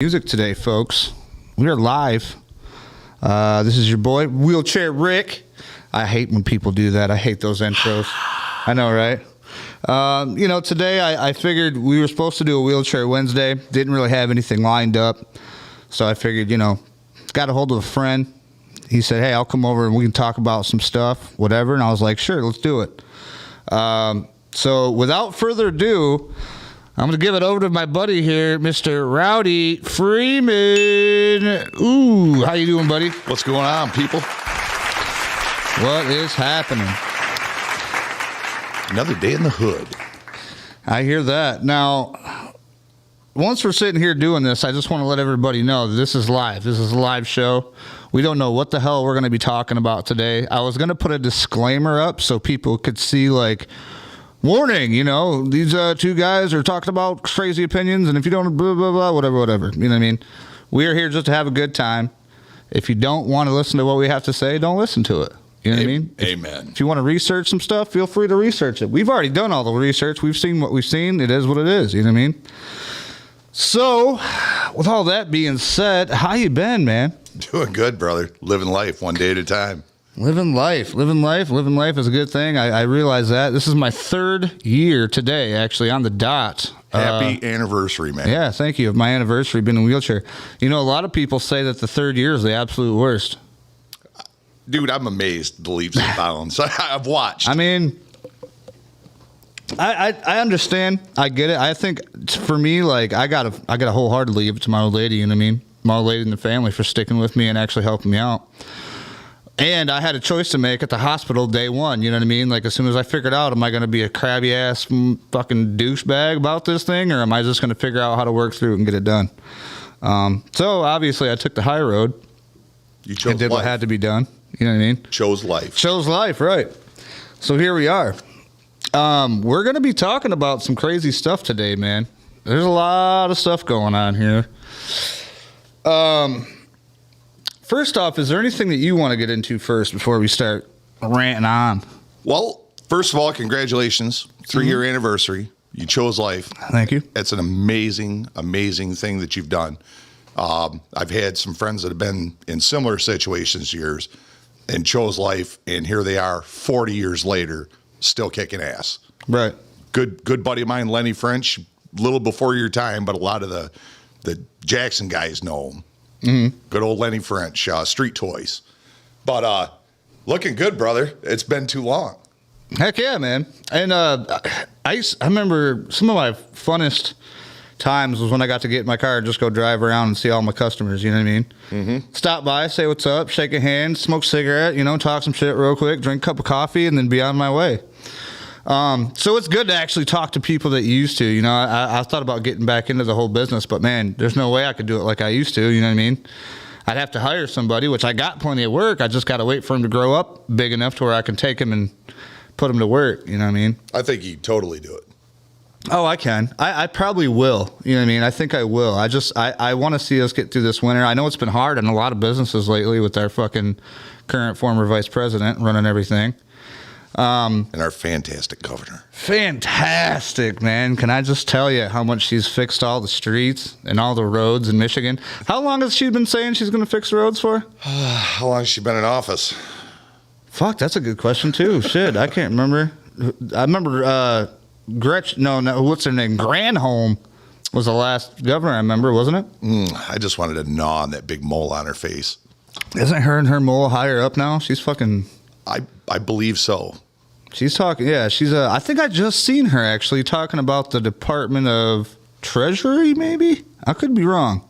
Music today, folks. We are live. This is your boy, Wheelchair Rick. I hate when people do that. I hate those intros. I know, right? Today I figured we were supposed to do a Wheelchair Wednesday. Didn't really have anything lined up. So I figured, got a hold of a friend. He said, hey, I'll come over and we can talk about some stuff, whatever. And I was like, sure, let's do it. So without further ado, I'm going to give it over to my buddy here, Mr. Rowdy Freeman. Ooh, how you doing, buddy? What's going on, people? What is happening? Another day in the hood. I hear that. Now, once we're sitting here doing this, I just want to let everybody know that this is live. This is a live show. We don't know what the hell we're going to be talking about today. I was going to put a disclaimer up so people could see, warning, these two guys are talking about crazy opinions, and if you don't, blah, blah, blah, whatever. You know what I mean? We are here just to have a good time. If you don't want to listen to what we have to say, don't listen to it. You know what I mean? Amen. If you want to research some stuff, feel free to research it. We've already done all the research. We've seen what we've seen. It is what it is. You know what I mean? So, with all that being said, how you been, man? Doing good, brother. Living life one day at a time. Living life is a good thing. I realize that. This is my third year today, actually, on the dot. Happy anniversary, man. Yeah, thank you. Of my anniversary, being in a wheelchair. A lot of people say that the third year is the absolute worst. Dude, I'm amazed the leaps and bounds. I've watched. I mean, I understand. I get it. I think for me, I gotta wholeheartedly give it to my old lady, you know what I mean? My old lady and the family for sticking with me and actually helping me out. And I had a choice to make at the hospital day one, you know what I mean? As soon as I figured out, am I going to be a crabby ass fucking douchebag about this thing, or am I just going to figure out how to work through it and get it done? So obviously I took the high road. You chose and did life. what had to be done. You know what I mean? Chose life. Chose life, right. So here we are. We're going to be talking about some crazy stuff today, man. There's a lot of stuff going on here. First off, is there anything that you want to get into first before we start ranting on? Well, first of all, congratulations. 3-year anniversary. You chose life. Thank you. It's an amazing, amazing thing that you've done. I've had some friends that have been in similar situations to yours and chose life, and here they are 40 years later, still kicking ass. Right. Good buddy of mine, Lenny French, a little before your time, but a lot of the Jackson guys know him. Mm-hmm. Good old Lenny French, Street Toys. But looking good, brother. It's been too long. Heck yeah, man. And I remember some of my funnest times was when I got to get in my car and just go drive around and see all my customers, you know what I mean? Mm-hmm. Stop by, say what's up, shake a hand, smoke a cigarette, talk some shit real quick, drink a cup of coffee, and then be on my way. So it's good to actually talk to people that you used to. I thought about getting back into the whole business, but man, there's no way I could do it like I used to. You know what I mean? I'd have to hire somebody, which I got plenty of work. I just got to wait for him to grow up big enough to where I can take him and put him to work. You know what I mean? I think you totally do it. Oh, I can. I probably will. You know what I mean? I think I will. I want to see us get through this winter. I know it's been hard on a lot of businesses lately with our fucking current former vice president running everything. And our fantastic governor. Fantastic, man. Can I just tell you how much she's fixed all the streets and all the roads in Michigan? How long has she been saying she's going to fix the roads for? How long has she been in office? Fuck, that's a good question, too. Shit, I can't remember. I remember Gretchen, no, what's her name? Granholm was the last governor, I remember, wasn't it? I just wanted to gnaw on that big mole on her face. Isn't her and her mole higher up now? She's fucking... I believe so. She's talking, yeah, I think I just seen her actually talking about the Department of Treasury, maybe? I could be wrong.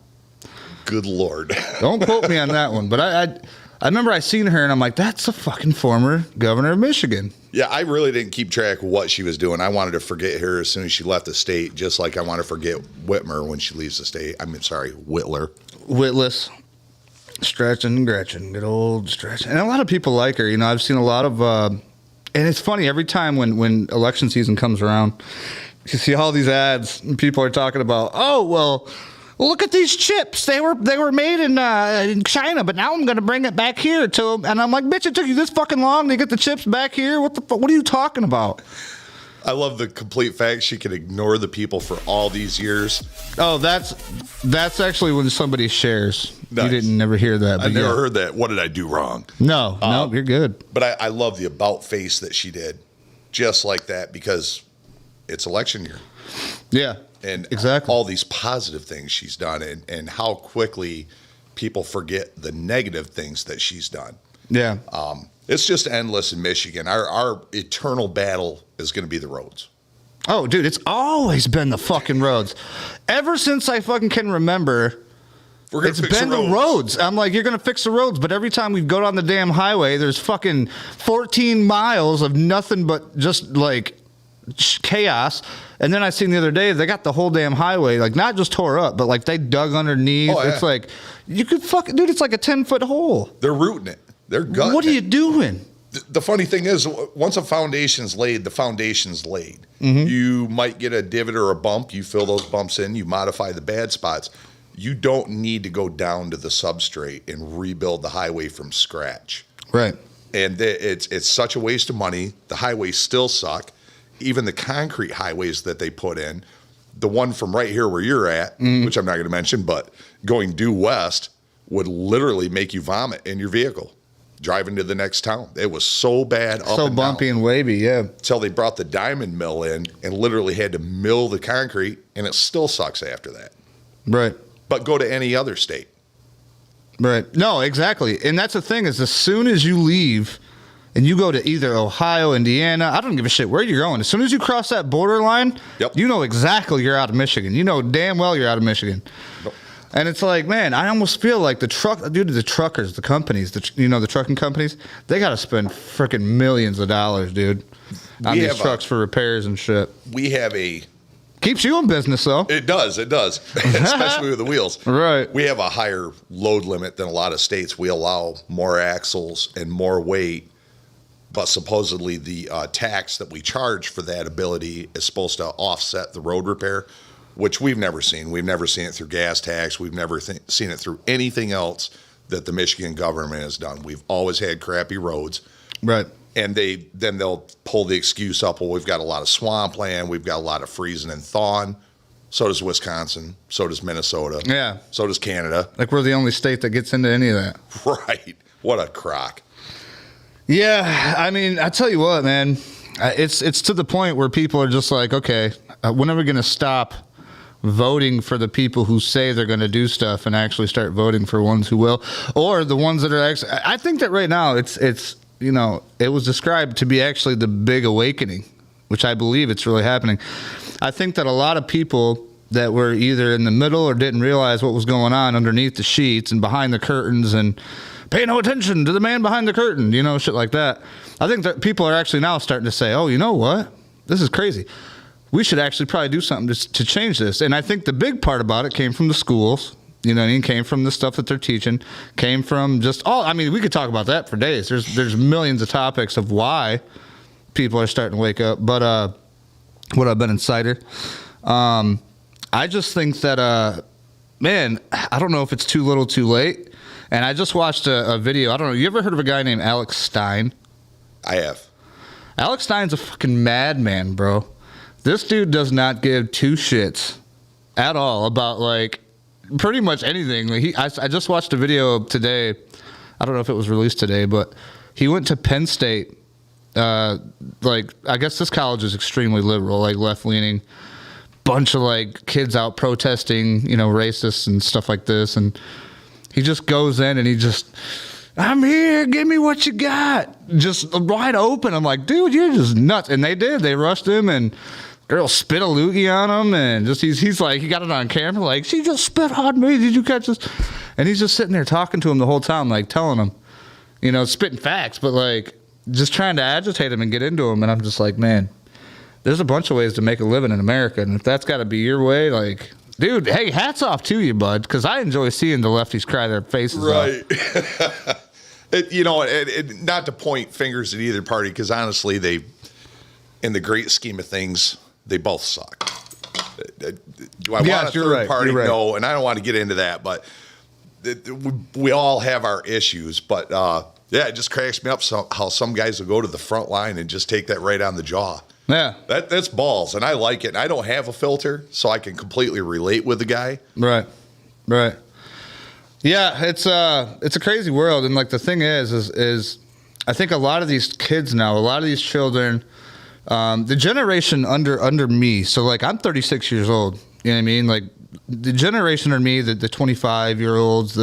Good Lord. Don't quote me on that one, but I remember I seen her and I'm like, that's the fucking former governor of Michigan. Yeah, I really didn't keep track of what she was doing. I wanted to forget her as soon as she left the state, just like I want to forget Whitmer when she leaves the state. Whitler. Whitless. Stretching and Gretchen, good old Stretching. And a lot of people like her. I've seen a lot of, and it's funny, every time when election season comes around, you see all these ads and people are talking about, oh, well, look at these chips. They were made in China, but now I'm going to bring it back here. And I'm like, bitch, it took you this fucking long to get the chips back here? What are you talking about? I love the complete fact she can ignore the people for all these years. Oh, that's actually when somebody shares. Nice. You didn't never hear that. I never heard that. What did I do wrong? No, you're good. But I love the about face that she did, just like that, because it's election year. Yeah, And exactly. all these positive things she's done, and how quickly people forget the negative things that she's done. Yeah. It's just endless in Michigan. Our eternal battle is going to be the roads. Oh, dude, it's always been the fucking roads. Ever since I fucking can remember, it's been the roads. I'm like, you're going to fix the roads, but every time we go down the damn highway, there's fucking 14 miles of nothing but just like chaos. And then I seen the other day, they got the whole damn highway, like not just tore up, but like they dug underneath. Oh, yeah. It's like, you could fucking, dude, it's like a 10-foot hole. They're rooting it. They're gutting What are you doing? The funny thing is, once a foundation's laid, the foundation's laid. Mm-hmm. You might get a divot or a bump. You fill those bumps in. You modify the bad spots. You don't need to go down to the substrate and rebuild the highway from scratch. Right. And it's such a waste of money. The highways still suck. Even the concrete highways that they put in, the one from right here where you're at, which I'm not going to mention, but going due west would literally make you vomit in your vehicle driving to the next town. It was so bad up So bumpy down, and wavy, yeah. until they brought the diamond mill in and literally had to mill the concrete, and it still sucks after that. Right. But go to any other state. Right. No, exactly. And that's the thing is as soon as you leave and you go to either Ohio, Indiana, I don't give a shit where you're going. As soon as you cross that borderline, Yep. you know exactly you're out of Michigan. You know damn well you're out of Michigan. Yep. And it's like, man, I almost feel like the truckers, the companies, the trucking companies, they got to spend freaking millions of dollars, dude, on these trucks for repairs and shit. We have a... Keeps you in business, though. It does, especially with the wheels. Right. We have a higher load limit than a lot of states. We allow more axles and more weight, but supposedly the tax that we charge for that ability is supposed to offset the road repair, which we've never seen. We've never seen it through gas tax. We've never seen it through anything else that the Michigan government has done. We've always had crappy roads. Right. And they'll pull the excuse up, well, we've got a lot of swampland, we've got a lot of freezing and thawing. So does Wisconsin. So does Minnesota. Yeah. So does Canada. Like we're the only state that gets into any of that. Right. What a crock. Yeah, I mean, I tell you what, man, it's to the point where people are just like, okay, when are we going to stop voting for the people who say they're going to do stuff and actually start voting for ones who will, or the ones that are actually? I think that right now it's it was described to be actually the big awakening, which I believe it's really happening. I think that a lot of people that were either in the middle or didn't realize what was going on underneath the sheets and behind the curtains and pay no attention to the man behind the curtain, shit like that. I think that people are actually now starting to say, oh, you know what? This is crazy. We should actually probably do something to change this. And I think the big part about it came from the schools. You know what I mean? Came from the stuff that they're teaching. Came from just we could talk about that for days. There's millions of topics of why people are starting to wake up. But what I've been insider, I just think that man, I don't know if it's too little, too late. And I just watched a video. I don't know. You ever heard of a guy named Alex Stein? I have. Alex Stein's a fucking madman, bro. This dude does not give two shits at all about like pretty much anything. I just watched a video today. I don't know if it was released today, but he went to Penn State. I guess this college is extremely liberal, like left leaning. Bunch of like kids out protesting, racists and stuff like this, and he just goes in and I'm here, give me what you got, just wide open. I'm like, dude, you're just nuts. And they did. They rushed him and. Girl spit a loogie on him, and just he's like, he got it on camera, like, she just spit on me. Did you catch this? And he's just sitting there talking to him the whole time, like telling him, spitting facts, but like just trying to agitate him and get into him. And I'm just like, man, there's a bunch of ways to make a living in America, and if that's got to be your way, like, dude, hey, hats off to you, bud, because I enjoy seeing the lefties cry their faces off. Right. Not to point fingers at either party, because honestly, in the great scheme of things, they both suck. Do I want a third party? Right. No, and I don't want to get into that, but we all have our issues. But, it just cracks me up how some guys will go to the front line and just take that right on the jaw. Yeah. That's balls, and I like it. I don't have a filter, so I can completely relate with the guy. Right. Yeah, it's a crazy world, and like the thing is I think a lot of these kids now, a lot of these children, the generation under me. So like I'm 36 years old. You know what I mean? Like the generation under me, the 25-year-olds,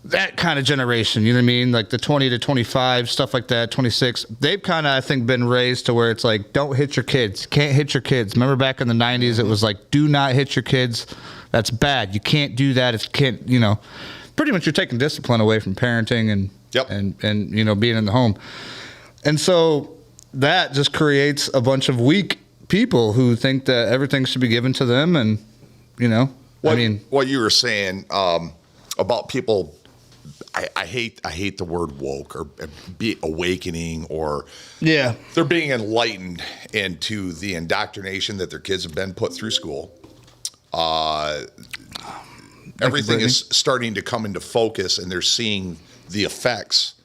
that kind of generation. You know what I mean? Like the 20 to 25, stuff like that, 26. They've kind of, I think, been raised to where it's like, don't hit your kids. Can't hit your kids. Remember back in the 90s, it was like, do not hit your kids. That's bad. You can't do that. It can't, pretty much you're taking discipline away from parenting and being in the home. And so that just creates a bunch of weak people who think that everything should be given to them. And, what you were saying about people, I hate the word woke or be awakening or they're being enlightened into the indoctrination that their kids have been put through school. Everything is starting to come into focus, and they're seeing the effects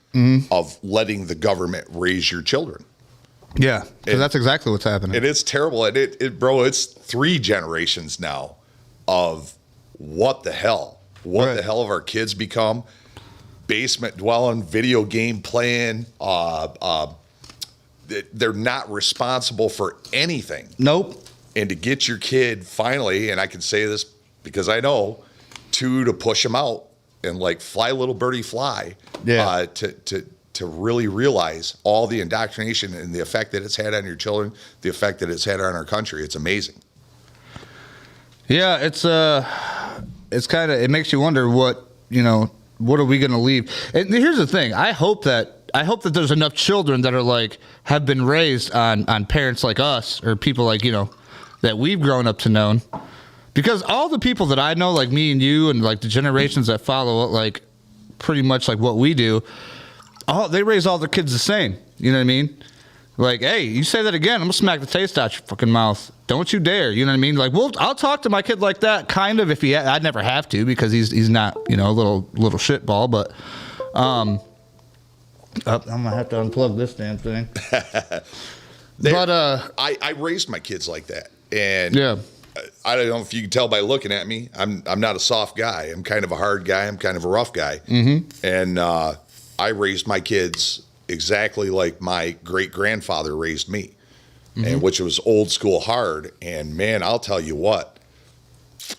of letting the government raise your children. Yeah, so that's exactly what's happening. And it's terrible. And bro, it's 3 generations now of what the hell? What the hell have our kids become? Basement dwelling, video game playing. They're not responsible for anything. Nope. And to get your kid finally, and I can say this because I know, to push them out and like fly little birdie fly, to really realize all the indoctrination and the effect that it's had on your children, the effect that it's had on our country. It's amazing. Yeah, it's kind of, it makes you wonder what are we going to leave? And here's the thing. I hope that there's enough children that are like, have been raised on parents like us or people like, that we've grown up to know. Because all the people that I know, like me and you and like the generations that follow, like pretty much like what we do, they raise all their kids the same. You know what I mean? Like, hey, you say that again, I'm gonna smack the taste out your fucking mouth. Don't you dare. You know what I mean? Like, I'll talk to my kid like that, kind of. If I'd never have to because he's not, a little shitball. But I'm gonna have to unplug this damn thing. I raised my kids like that, and I don't know if you can tell by looking at me. I'm not a soft guy. I'm kind of a hard guy. I'm kind of a rough guy. Mm-hmm. And I raised my kids exactly like my great-grandfather raised me, and which was old school hard. And man, I'll tell you what,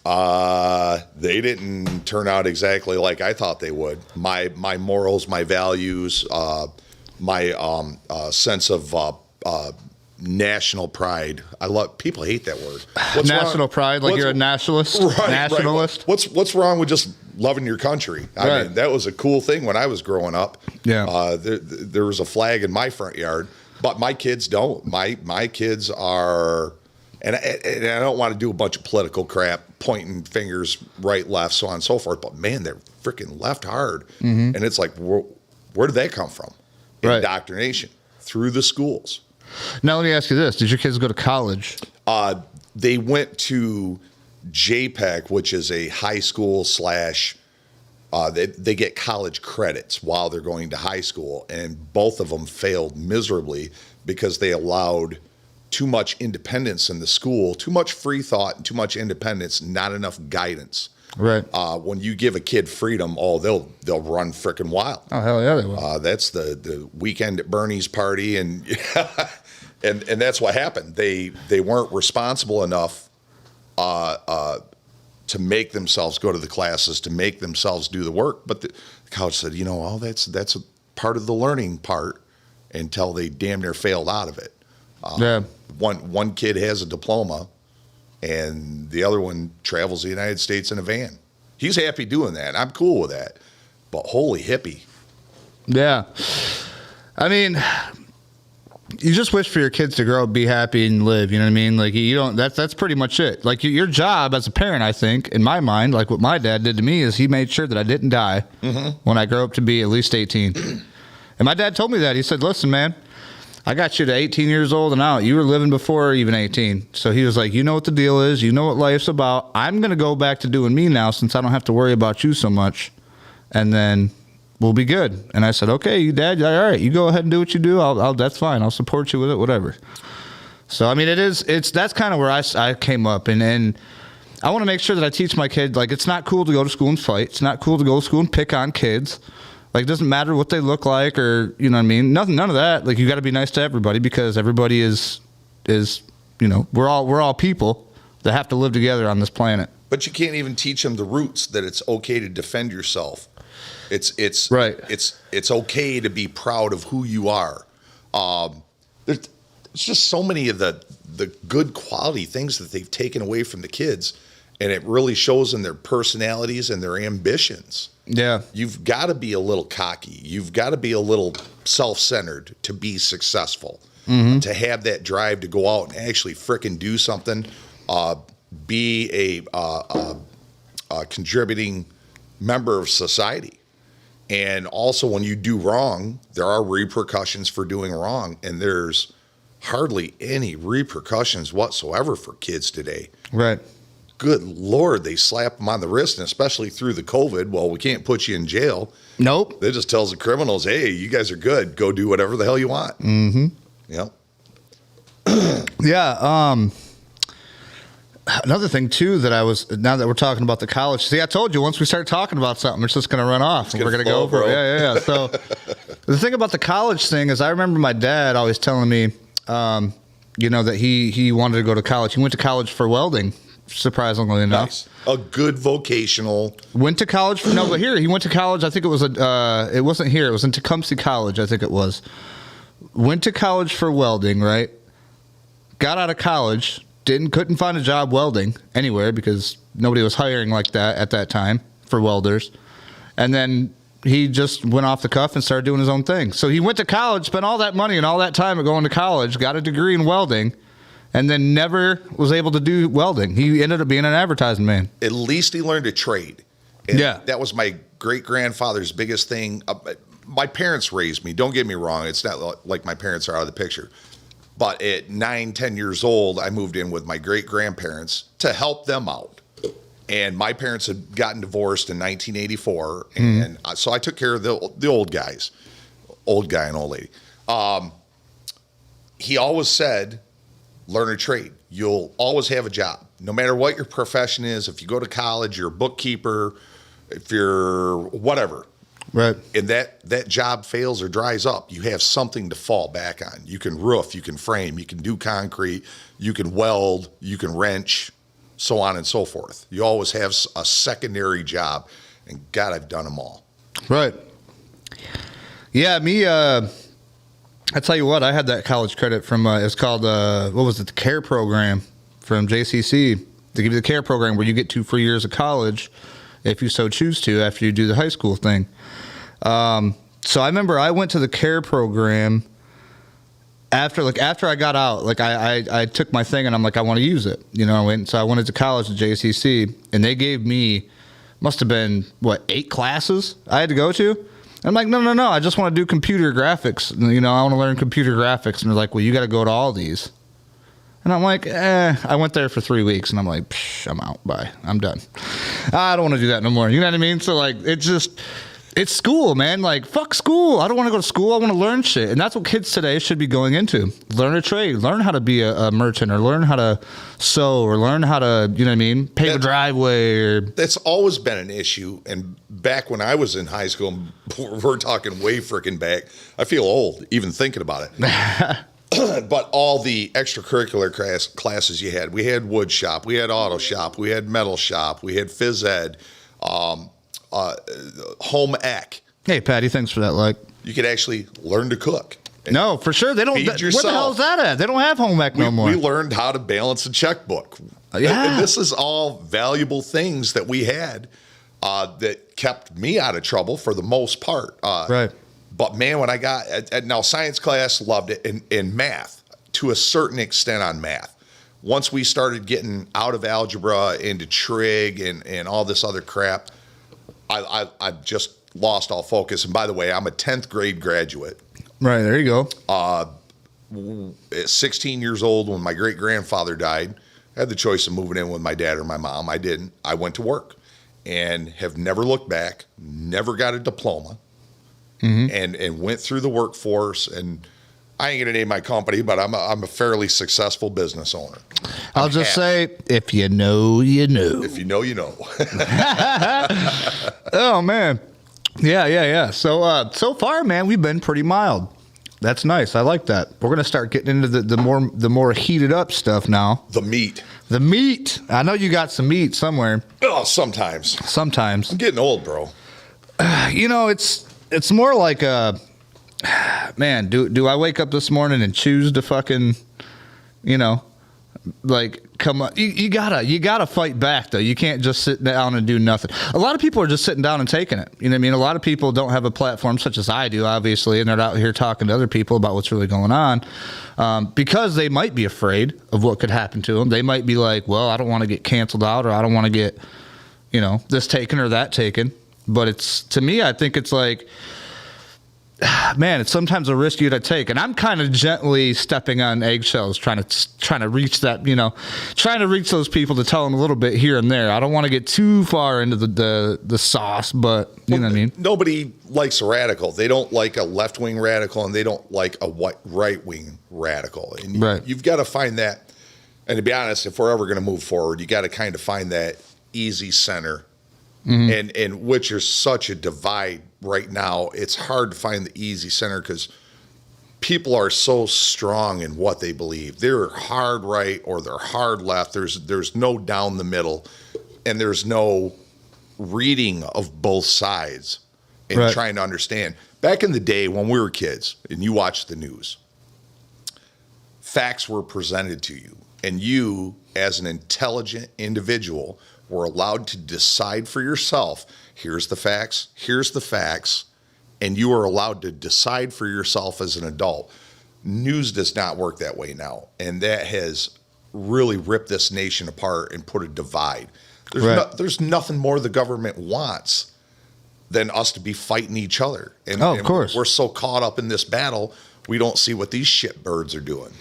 they didn't turn out exactly like I thought they would. My morals, my values, my sense of national pride. People hate that word. National pride, like you're a nationalist? Right, nationalist? Right. What's wrong with just loving your country? I mean, that was a cool thing when I was growing up. Yeah. There was a flag in my front yard, but my kids don't. My kids are, and I don't want to do a bunch of political crap, pointing fingers right, left, so on and so forth, but man, they're freaking left hard. Mm-hmm. And it's like, where did that come from? Indoctrination through the schools. Now, let me ask you this. Did your kids go to college? They went to JPEG, which is a high school / they get college credits while they're going to high school. And both of them failed miserably because they allowed too much independence in the school, too much free thought and too much independence, not enough guidance. Right. When you give a kid freedom, they'll run freaking wild. Oh, hell yeah, they will. That's the weekend at Bernie's party, and and that's what happened. They weren't responsible enough to make themselves go to the classes, to make themselves do the work. But the college said, that's a part of the learning part until they damn near failed out of it. One kid has a diploma, and the other one travels the United States in a van. He's happy doing that. I'm cool with that. But holy hippie. Yeah. I mean, you just wish for your kids to grow up, be happy, and live. You know what I mean? Like, you don't. That's pretty much it. Like, your job as a parent, I think, in my mind, like what my dad did to me, is he made sure that I didn't die when I grow up to be at least 18. And my dad told me that. He said, listen, man, I got you to 18 years old and out. You were living before even 18. So he was like, you know what the deal is. You know what life's about. I'm going to go back to doing me now since I don't have to worry about you so much. And then we'll be good. And I said, okay, Dad, all right, you go ahead and do what you do. I'll that's fine. I'll support you with it, whatever. So, I mean, that's kind of where I came up. And I want to make sure that I teach my kid, like, it's not cool to go to school and fight. It's not cool to go to school and pick on kids. Like, it doesn't matter what they look like or, you know what I mean? None of that. Like, you got to be nice to everybody because everybody is, you know, we're all people that have to live together on this planet. But you can't even teach them the roots that it's okay to defend yourself. It's right. It's okay to be proud of who you are. There's just so many of the good quality things that they've taken away from the kids, and it really shows in their personalities and their ambitions. Yeah. You've got to be a little cocky. You've got to be a little self-centered to be successful. Mm-hmm. To have that drive to go out and actually frickin' do something, be a contributing member of society. And also when you do wrong, there are repercussions for doing wrong, and there's hardly any repercussions whatsoever for kids today. Right. Good Lord, they slap them on the wrist, and especially through the COVID, well, we can't put you in jail. Nope. They just tells the criminals, hey, you guys are good. Go do whatever the hell you want. Mm-hmm. Yep. Yeah. Another thing, too, now that we're talking about the college, see, I told you once we start talking about something, it's just going to run off. We're going to go over it. Yeah. So the thing about the college thing is I remember my dad always telling me, you know, that he wanted to go to college. He went to college for welding, surprisingly enough. Nice. A good vocational. Went to college but here, he went to college. I think it wasn't here. It was in Tecumseh College, I think it was. Went to college for welding, right? Got out of college. Couldn't find a job welding anywhere because nobody was hiring like that at that time for welders. And then he just went off the cuff and started doing his own thing. So he went to college, spent all that money and all that time at going to college, got a degree in welding, and then never was able to do welding. He ended up being an advertising man. At least he learned a trade. And yeah. That was my great-grandfather's biggest thing. My parents raised me. Don't get me wrong. It's not like my parents are out of the picture. But at 9, 10 years old, I moved in with my great-grandparents to help them out. And my parents had gotten divorced in 1984. And so I took care of the old guys, old guy and old lady. He always said, learn a trade. You'll always have a job. No matter what your profession is, if you go to college, you're a bookkeeper, if you're whatever. Right. And that job fails or dries up, you have something to fall back on. You can roof, you can frame, you can do concrete, you can weld, you can wrench, so on and so forth. You always have a secondary job. And God, I've done them all. Right. Yeah, me, I tell you what, I had that college credit from, it's called, the CARE program from JCC. They give you the CARE program where you get 2 free years of college if you so choose to after you do the high school thing. So I remember I went to the CARE program after I got out. Like I took my thing and I'm like, I want to use it. You know, so I went to college at JCC and they gave me, must have been, 8 classes I had to go to? And I'm like, no, I just want to do computer graphics. You know, I want to learn computer graphics. And they're like, well, you got to go to all these. And I'm like, I went there for 3 weeks and I'm like, I'm out. Bye. I'm done. I don't want to do that no more. You know what I mean? So like, it's school, man. Like, fuck school. I don't want to go to school. I want to learn shit. And that's what kids today should be going into. Learn a trade. Learn how to be a merchant or learn how to sew or learn how to, you know what I mean, pave a driveway. That's always been an issue. And back when I was in high school, we're talking way freaking back. I feel old even thinking about it. But all the extracurricular classes you had, we had wood shop, we had auto shop, we had metal shop, we had phys ed, home ec. Hey, Patty, thanks for that. Like, you could actually learn to cook. No, for sure. They don't. Where the hell is that at? They don't have home ec no more. We learned how to balance a checkbook. Yeah. And this is all valuable things that we had that kept me out of trouble for the most part. Right. But man, when I got now science class, loved it, and math to a certain extent on math. Once we started getting out of algebra into trig and all this other crap, I just lost all focus. And by the way, I'm a 10th grade graduate. Right, there you go. At 16 years old, when my great grandfather died, I had the choice of moving in with my dad or my mom. I didn't. I went to work and have never looked back. Never got a diploma. Mm-hmm. And went through the workforce, and I ain't gonna name my company, but I'm a fairly successful business owner. I'll just say, if you know, you know. If you know, you know. Oh man, yeah. So far, man, we've been pretty mild. That's nice. I like that. We're gonna start getting into the more heated up stuff now. The meat. The meat. I know you got some meat somewhere. Oh, sometimes. Sometimes. I'm getting old, bro. You know, it's more like a man. Do I wake up this morning and choose to fucking, you know, like come up? You gotta fight back though. You can't just sit down and do nothing. A lot of people are just sitting down and taking it. You know what I mean? A lot of people don't have a platform such as I do, obviously, and they're out here talking to other people about what's really going on because they might be afraid of what could happen to them. They might be like, well, I don't want to get canceled out, or I don't want to get, you know, this taken or that taken. But it's, to me, I think it's like, man, it's sometimes a risk you got to take, and I'm kind of gently stepping on eggshells, trying to reach that, you know, trying to reach those people to tell them a little bit here and there. I don't want to get too far into the sauce, but you know what I mean. Nobody likes a radical. They don't like a left wing radical, and they don't like a right wing radical. And you've got to find that. And to be honest, if we're ever going to move forward, you got to kind of find that easy center. Mm-hmm. And which is such a divide right now. It's hard to find the easy center because people are so strong in what they believe. They're hard right or they're hard left. There's no down the middle, and there's no reading of both sides and trying to understand. Back in the day when we were kids and you watched the news, facts were presented to you, and you, as an intelligent individual, were allowed to decide for yourself, here's the facts, and you are allowed to decide for yourself as an adult. News does not work that way now, and that has really ripped this nation apart and put a divide. There's nothing more the government wants than us to be fighting each other. And, of course. We're so caught up in this battle, we don't see what these shitbirds are doing.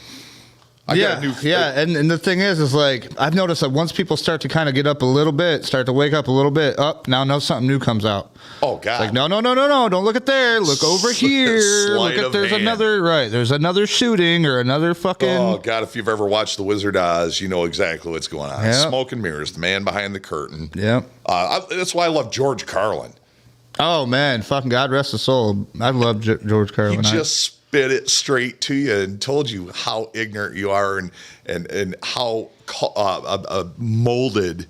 And the thing is like, I've noticed that once people start to kind of get up a little bit, start to wake up a little bit, now something new comes out. Oh, God. It's like, no, don't look at there. Look over here. Look at, there's another shooting or another fucking. Oh, God, if you've ever watched The Wizard of Oz, you know exactly what's going on. Yep. Smoke and mirrors, the man behind the curtain. Yeah. That's why I love George Carlin. Oh, man, fucking God rest his soul. I love George Carlin. He just spit it straight to you and told you how ignorant you are and how molded.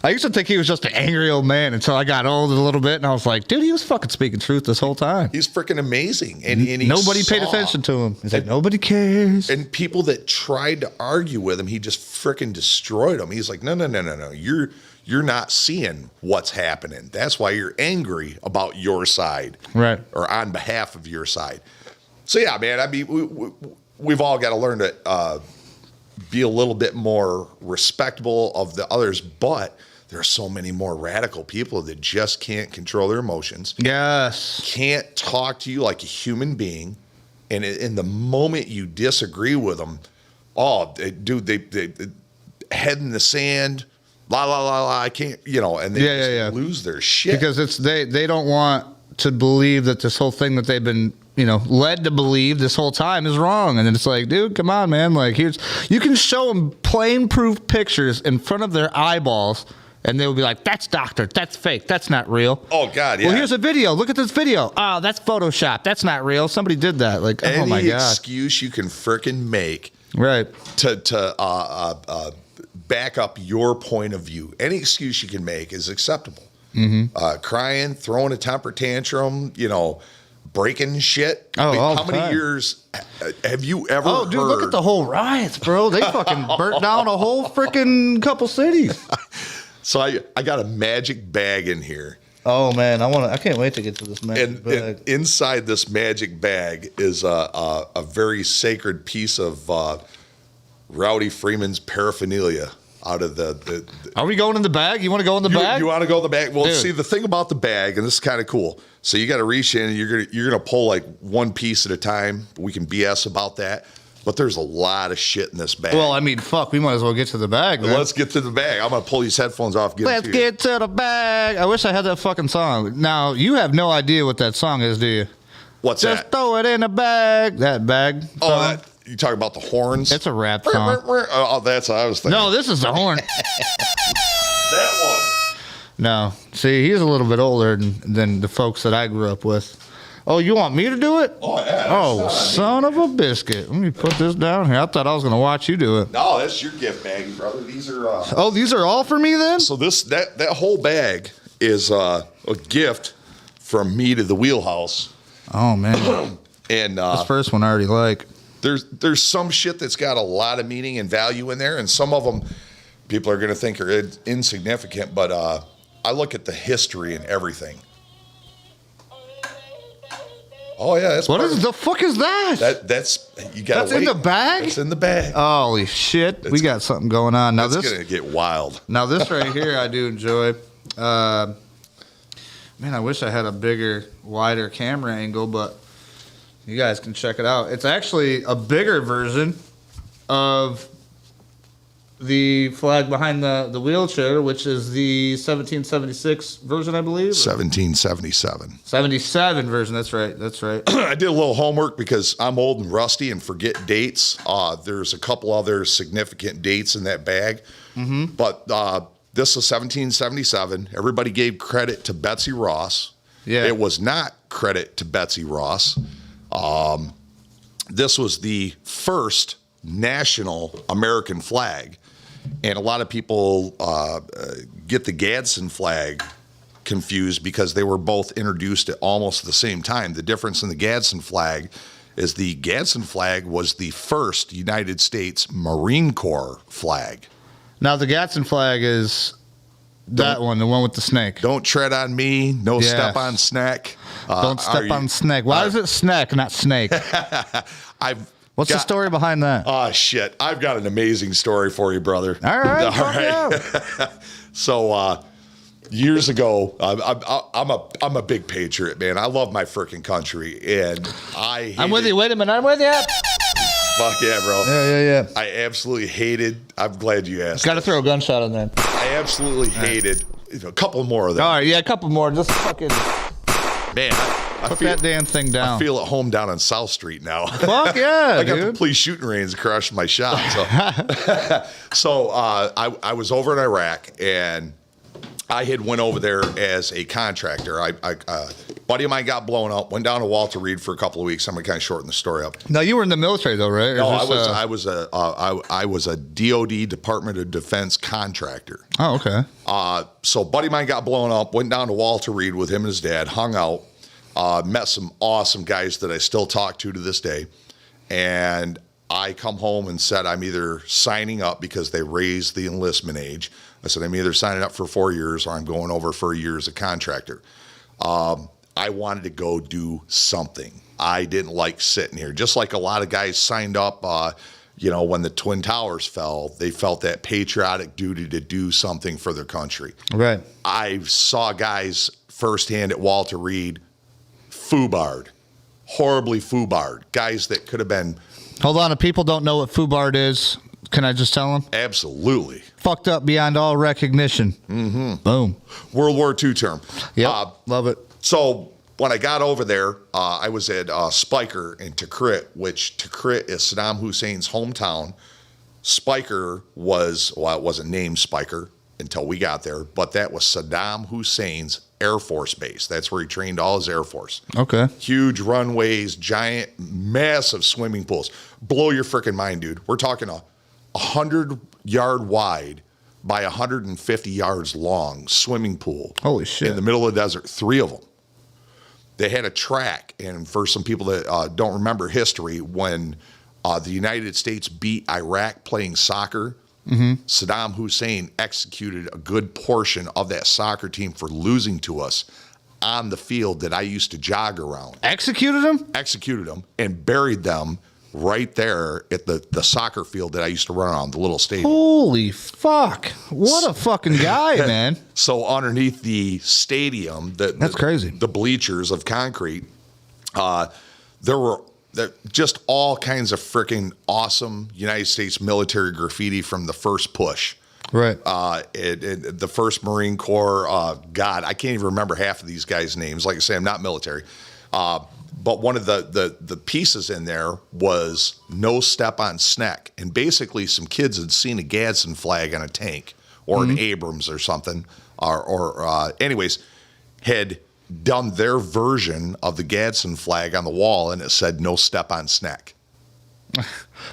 I used to think he was just an angry old man until I got old a little bit, and I was like, dude, he was fucking speaking truth this whole time. He's freaking amazing. And nobody paid attention to him. He's like, nobody cares. And people that tried to argue with him, he just freaking destroyed them. He's like, no. You're not seeing what's happening. That's why you're angry about your side. Right. Or on behalf of your side. So, yeah, man, I mean, we've all got to learn to be a little bit more respectable of the others, but there are so many more radical people that just can't control their emotions. Yes. Can't talk to you like a human being. And in the moment you disagree with them, they head in the sand, I can't, and they lose their shit. Because they don't want to believe that this whole thing that they've been, led to believe this whole time is wrong. And then it's like, dude, come on, man. Like, you can show them plain proof pictures in front of their eyeballs, and they'll be like, that's doctored. That's fake. That's not real. Oh, God, yeah. Well, here's a video. Look at this video. Oh, that's Photoshop. That's not real. Somebody did that. Like, oh, my God. Any excuse you can frickin' make to back up your point of view. Any excuse you can make is acceptable. Mm-hmm. Crying, throwing a temper tantrum, breaking shit. Oh, how many years have you ever heard? Dude, look at the whole riots, bro. They fucking burnt down a whole freaking couple cities. So I got a magic bag in here. Oh, man, I can't wait to get to this magic bag. And inside this magic bag is a very sacred piece of Rowdy Freeman's paraphernalia out of the Are we going in the bag? You want to go in the bag? You want to go in the bag? Well, Dude. See, the thing about the bag, and this is kind of cool. So you got to reach in, and you're gonna pull like one piece at a time. We can BS about that, but there's a lot of shit in this bag. Well, I mean, fuck, we might as well get to the bag, man. Let's get to the bag. I'm gonna pull these headphones off. Let's get to the bag. I wish I had that fucking song. Now, you have no idea what that song is, do you? What's Just that? throw it in a bag. That bag. Oh, song. you talking about the horns? It's a rap song. Oh, that's what I was thinking. No, this is the horn. That one. No. See, he's a little bit older than the folks that I grew up with. Oh, you want me to do it? Oh, yeah. Oh, son of a biscuit. Let me put this down here. I thought I was going to watch you do it. No, that's your gift bag, brother. These are. Oh, these are all for me then? So that whole bag is a gift from me to the Wheelhouse. Oh, man. And This first one I already like. there's some shit that's got a lot of meaning and value in there, and some of them people are going to think are insignificant. But I look at the history and everything. Oh yeah, that's What is the fuck is that? that's you got. That's in the bag? It's in the bag. Holy shit. We got something going on. Now It's this gonna get wild. Now this right here I do enjoy. Man, I wish I had a bigger, wider camera angle, but you guys can check it out. It's actually a bigger version of the flag behind the wheelchair, which is the 1776 version, I believe. 1777. 77 version. That's right. That's right. I did a little homework because I'm old and rusty and forget dates. There's a couple other significant dates in that bag, but this is 1777. Everybody gave credit to Betsy Ross. Yeah. It was not credit to Betsy Ross. This was the first national American flag. And a lot of people get the Gadsden flag confused because they were both introduced at almost the same time. The difference in the Gadsden flag is the Gadsden flag was the first United States Marine Corps flag. Now the Gadsden flag is that one, the one with the snake. Don't tread on me, no Yeah. step on snack. Don't step on snake. Why is it snack, not snake? What's the story behind that? Oh, shit. I've got an amazing story for you, brother. All right. All fuck right. yeah. So, years ago, I'm a big patriot, man. I love my freaking country, and I'm with you. Wait a minute. I'm with you. Fuck yeah, bro. Yeah. I absolutely hated. I'm glad you asked. Got to throw a gunshot in there. I absolutely hated. A couple more of them. All right. Yeah, a couple more. Just fucking Man, I put feel that damn thing down. I feel at home down on South Street now. Fuck yeah, I got the dude. police shooting range across my shop. So, I was over in Iraq, and I had went over there as a contractor. A buddy of mine got blown up, went down to Walter Reed for a couple of weeks. I'm going to kind of shorten the story up. Now you were in the military though, right? Or No, is this, I was a DOD, Department of Defense contractor. Oh, okay. So buddy of mine got blown up, went down to Walter Reed with him and his dad, hung out, met some awesome guys that I still talk to this day. And I come home and said, I'm either signing up because they raised the enlistment age. I said, I'm either signing up for 4 years or I'm going over for a year as a contractor. I wanted to go do something. I didn't like sitting here. Just like a lot of guys signed up, when the Twin Towers fell, they felt that patriotic duty to do something for their country. Right. I saw guys firsthand at Walter Reed foobarred, horribly foobarred. Guys that could have been Hold on. If people don't know what FUBARD is, can I just tell them? absolutely Fucked up beyond all recognition. Mm-hmm. Boom. World War II term. Yep. Love it. So when I got over there, I was at Spiker in Tikrit, which Tikrit is Saddam Hussein's hometown. Spiker it wasn't named Spiker until we got there, but that was Saddam Hussein's Air Force base. That's where he trained all his Air Force. Okay. Huge runways, giant, massive swimming pools. Blow your freaking mind, dude. We're talking a 100-yard wide by 150 yards long swimming pool. Holy shit. In the middle of the desert, 3 of them. They had a track, and for some people that don't remember history, when the United States beat Iraq playing soccer, Saddam Hussein executed a good portion of that soccer team for losing to us on the field that I used to jog around. Executed him? Executed them and buried them right there at the soccer field that I used to run on, the little stadium. Holy fuck. What a fucking guy, man. So underneath the stadium, That's crazy. The bleachers of concrete, there were just all kinds of freaking awesome United States military graffiti from the first push. Right. The first Marine Corps, God, I can't even remember half of these guys' names. Like I say, I'm not military. But one of the pieces in there was no step on Sneck. And basically some kids had seen a Gadsden flag on a tank or an Abrams or something, or anyways, had done their version of the Gadsden flag on the wall, and it said no step on Sneck.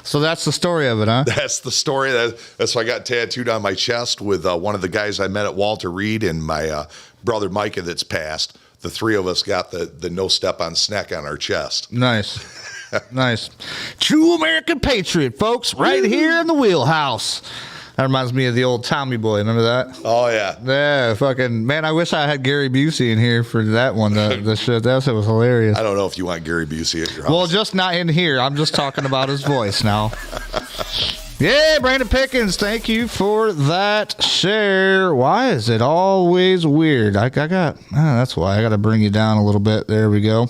So that's the story of it, huh? That's the story. That's why I got tattooed on my chest with one of the guys I met at Walter Reed and my brother Micah that's passed. The three of us got the no step on Sneck on our chest. Nice. Nice. True American patriot, folks, right here in the Wheelhouse. That reminds me of the old Tommy Boy. Remember that? Oh, yeah. Yeah, fucking, man, I wish I had Gary Busey in here for that one. The shit, that shit was hilarious. I don't know if you want Gary Busey at your house. Well, just not in here. I'm just talking about his voice now. Yeah, Brandon Pickens, thank you for that share. Why is it always weird? That's why. I got to bring you down a little bit. There we go.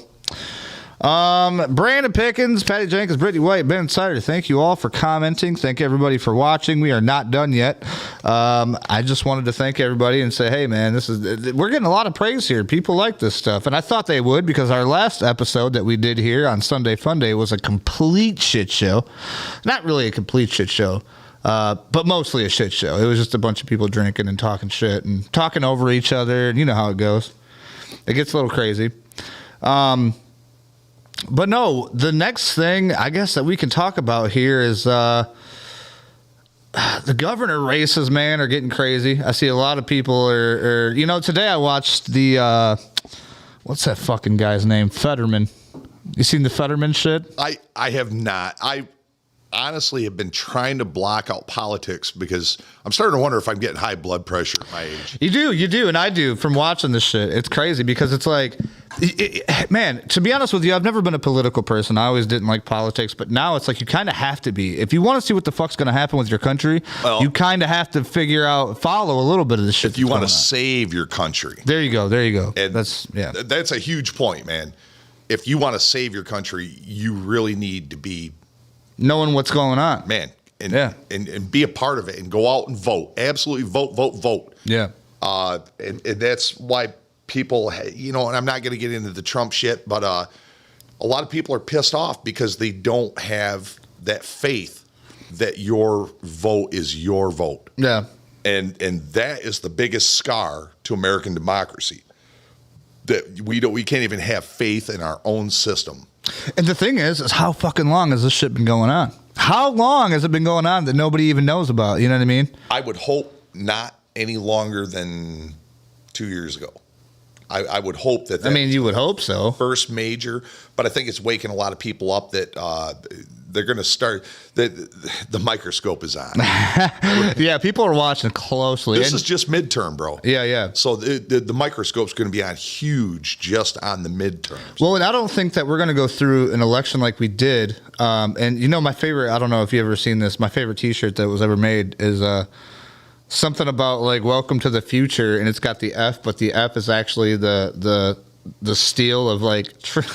Brandon Pickens, Patty Jenkins, Brittany White, Ben Sider, thank you all for commenting. Thank everybody for watching. We are not done yet. I just wanted to thank everybody and say, hey, man, we're getting a lot of praise here. People like this stuff. And I thought they would, because our last episode that we did here on Sunday Fun Day was a complete shit show. Not really a complete shit show, but mostly a shit show. It was just a bunch of people drinking and talking shit and talking over each other. And you know how it goes. It gets a little crazy. But no, the next thing I guess that we can talk about here is the governor races, man, are getting crazy. I see a lot of people are today I watched the, what's that fucking guy's name? Fetterman. You seen the Fetterman shit? I have not. I honestly have been trying to block out politics because I'm starting to wonder if I'm getting high blood pressure at my age. You do, and I do from watching this shit. It's crazy because it's like, man, to be honest with you, I've never been a political person. I always didn't like politics, but now it's like you kind of have to be. If you want to see what the fuck's going to happen with your country, you kind of have to follow a little bit of the shit. If you want to save your country. There you go. And that's a huge point, man. If you want to save your country, you really need to be knowing what's going on, man, and be a part of it and go out and vote. Absolutely vote. Yeah. And that's why people, and I'm not going to get into the Trump shit, but a lot of people are pissed off because they don't have that faith that your vote is your vote. Yeah. And that is the biggest scar to American democracy. That we can't even have faith in our own system. And the thing is how fucking long has this shit been going on? How long has it been going on that nobody even knows about? You know what I mean? I would hope not any longer than 2 years ago. I would hope that. I mean, you would hope so. First major, but I think it's waking a lot of people up that they're going to start. The microscope is on. Yeah, people are watching closely. This is just midterm, bro. Yeah. So the microscope's going to be on huge just on the midterms. Well, and I don't think that we're going to go through an election like we did. And my favorite, I don't know if you've ever seen this, my favorite T-shirt that was ever made is something about like welcome to the future, and it's got the F, but the F is actually the steel of like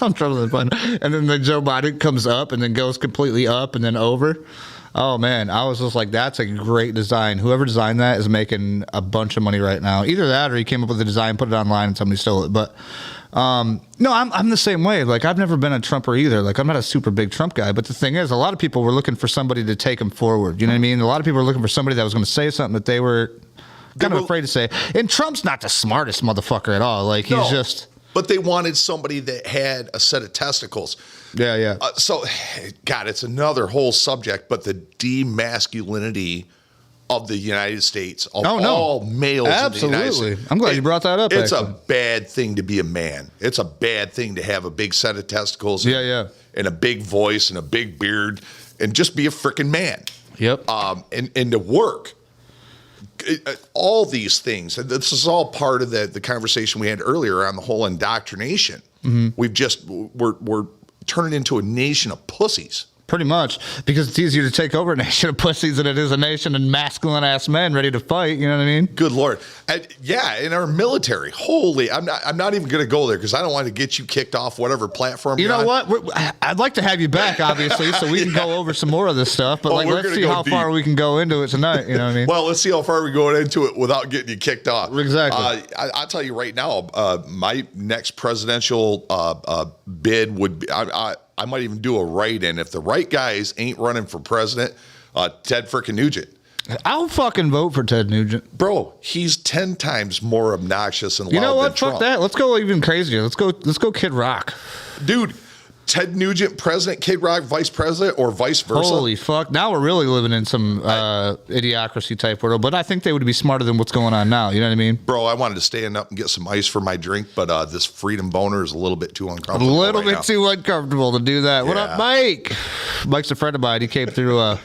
I'm trouble the button, and then the Joe Biden comes up and then goes completely up and then over. Oh man, I was just like, that's a great design. Whoever designed that is making a bunch of money right now. Either that or he came up with the design, put it online, and somebody stole it. But no, I'm the same way. Like, I've never been a Trumper either. Like, I'm not a super big Trump guy. But the thing is, a lot of people were looking for somebody to take them forward. You know what I mean? A lot of people were looking for somebody that was going to say something that they were kind of afraid to say. And Trump's not the smartest motherfucker at all. Like, he's just. But they wanted somebody that had a set of testicles. Yeah. So, God, it's another whole subject, but the demasculinity of the United States, of all males Absolutely. in the United States. I'm glad you brought that up. It's a bad thing to be a man. It's a bad thing to have a big set of testicles and a big voice and a big beard and just be a freaking man. Yep. And to work. All these things, and this is all part of the conversation we had earlier on the whole indoctrination. Mm-hmm. We're turning into a nation of pussies. Pretty much, because it's easier to take over a nation of pussies than it is a nation of masculine-ass men ready to fight, you know what I mean? Good Lord. In our military, holy, I'm not even going to go there because I don't want to get you kicked off whatever platform You you're know on. what? I'd like to have you back, obviously, so we can go over some more of this stuff, but let's see how far we can go into it tonight, you know what I mean? Well, let's see how far we go into it without getting you kicked off. Exactly. I'll tell you right now, my next presidential bid would be, I might even do a write-in. If the right guys ain't running for president, Ted frickin' Nugent. I'll fucking vote for Ted Nugent. Bro, he's 10 times more obnoxious and loud You know what? than Trump. Fuck that. Let's go even crazier. Let's go Kid Rock. Dude, Ted Nugent, president, Kid Rock, vice president, or vice versa. Holy fuck. Now we're really living in some idiocracy type world, but I think they would be smarter than what's going on now. You know what I mean? Bro, I wanted to stand up and get some ice for my drink, but this freedom boner is a little bit too A uncomfortable. little bit too uncomfortable to do that. What up, Mike? Mike's a friend of mine. He came through.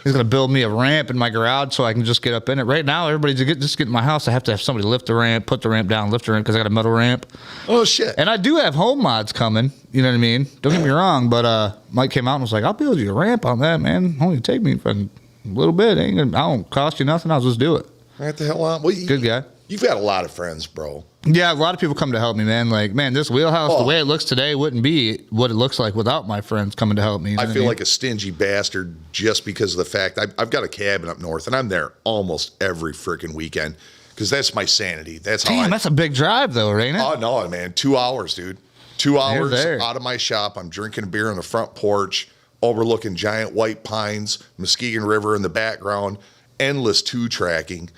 He's going to build me a ramp in my garage so I can just get up in it. Right now, everybody just get in my house. I have to have somebody lift the ramp, put the ramp down, lift the ramp because I got a metal ramp. Oh, shit. And I do have home mods coming. You know what I mean? Don't get me wrong, but Mike came out and was like, "I'll build you a ramp on that, man. Only take me for a little bit. I don't cost you nothing. I'll just do it." Right the hell on. Well, Good guy. You've got a lot of friends, bro. Yeah, a lot of people come to help me, man. Like, man, this wheelhouse, the way it looks today, wouldn't be what it looks like without my friends coming to help me. You know I what feel mean? like a stingy bastard just because of the fact I've got a cabin up north, and I'm there almost every freaking weekend because that's my sanity. That's how. That's a big drive, though, ain't it? Oh no, man! 2 hours, dude. 2 hours there. out of my shop. I'm drinking a beer on the front porch, overlooking giant white pines, Muskegon River in the background, endless two-tracking.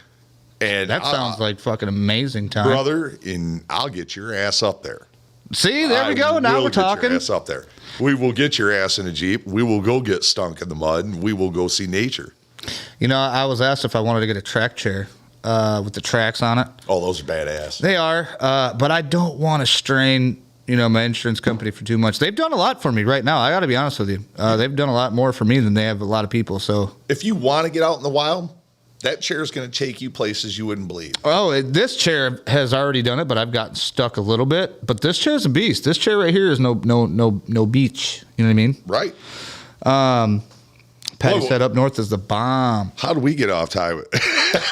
And That sounds like fucking amazing time. brother, and I'll get your ass up there. See, there we go. I Now will we're get talking. Your ass up there. We will get your ass in a Jeep. We will go get stunk in the mud, and we will go see nature. You know, I was asked if I wanted to get a track chair with the tracks on it. Oh, those are badass. They are, but I don't want to strain, my insurance company for too much. They've done a lot for me right now. I got to be honest with you. They've done a lot more for me than they have a lot of people. So If you want to get out in the wild, that chair is going to take you places you wouldn't believe. This chair has already done it, but I've gotten stuck a little bit. But this chair is a beast. This chair right here is no beach. You know what I mean? Right. Patty said up north is the bomb. How do we get off highway?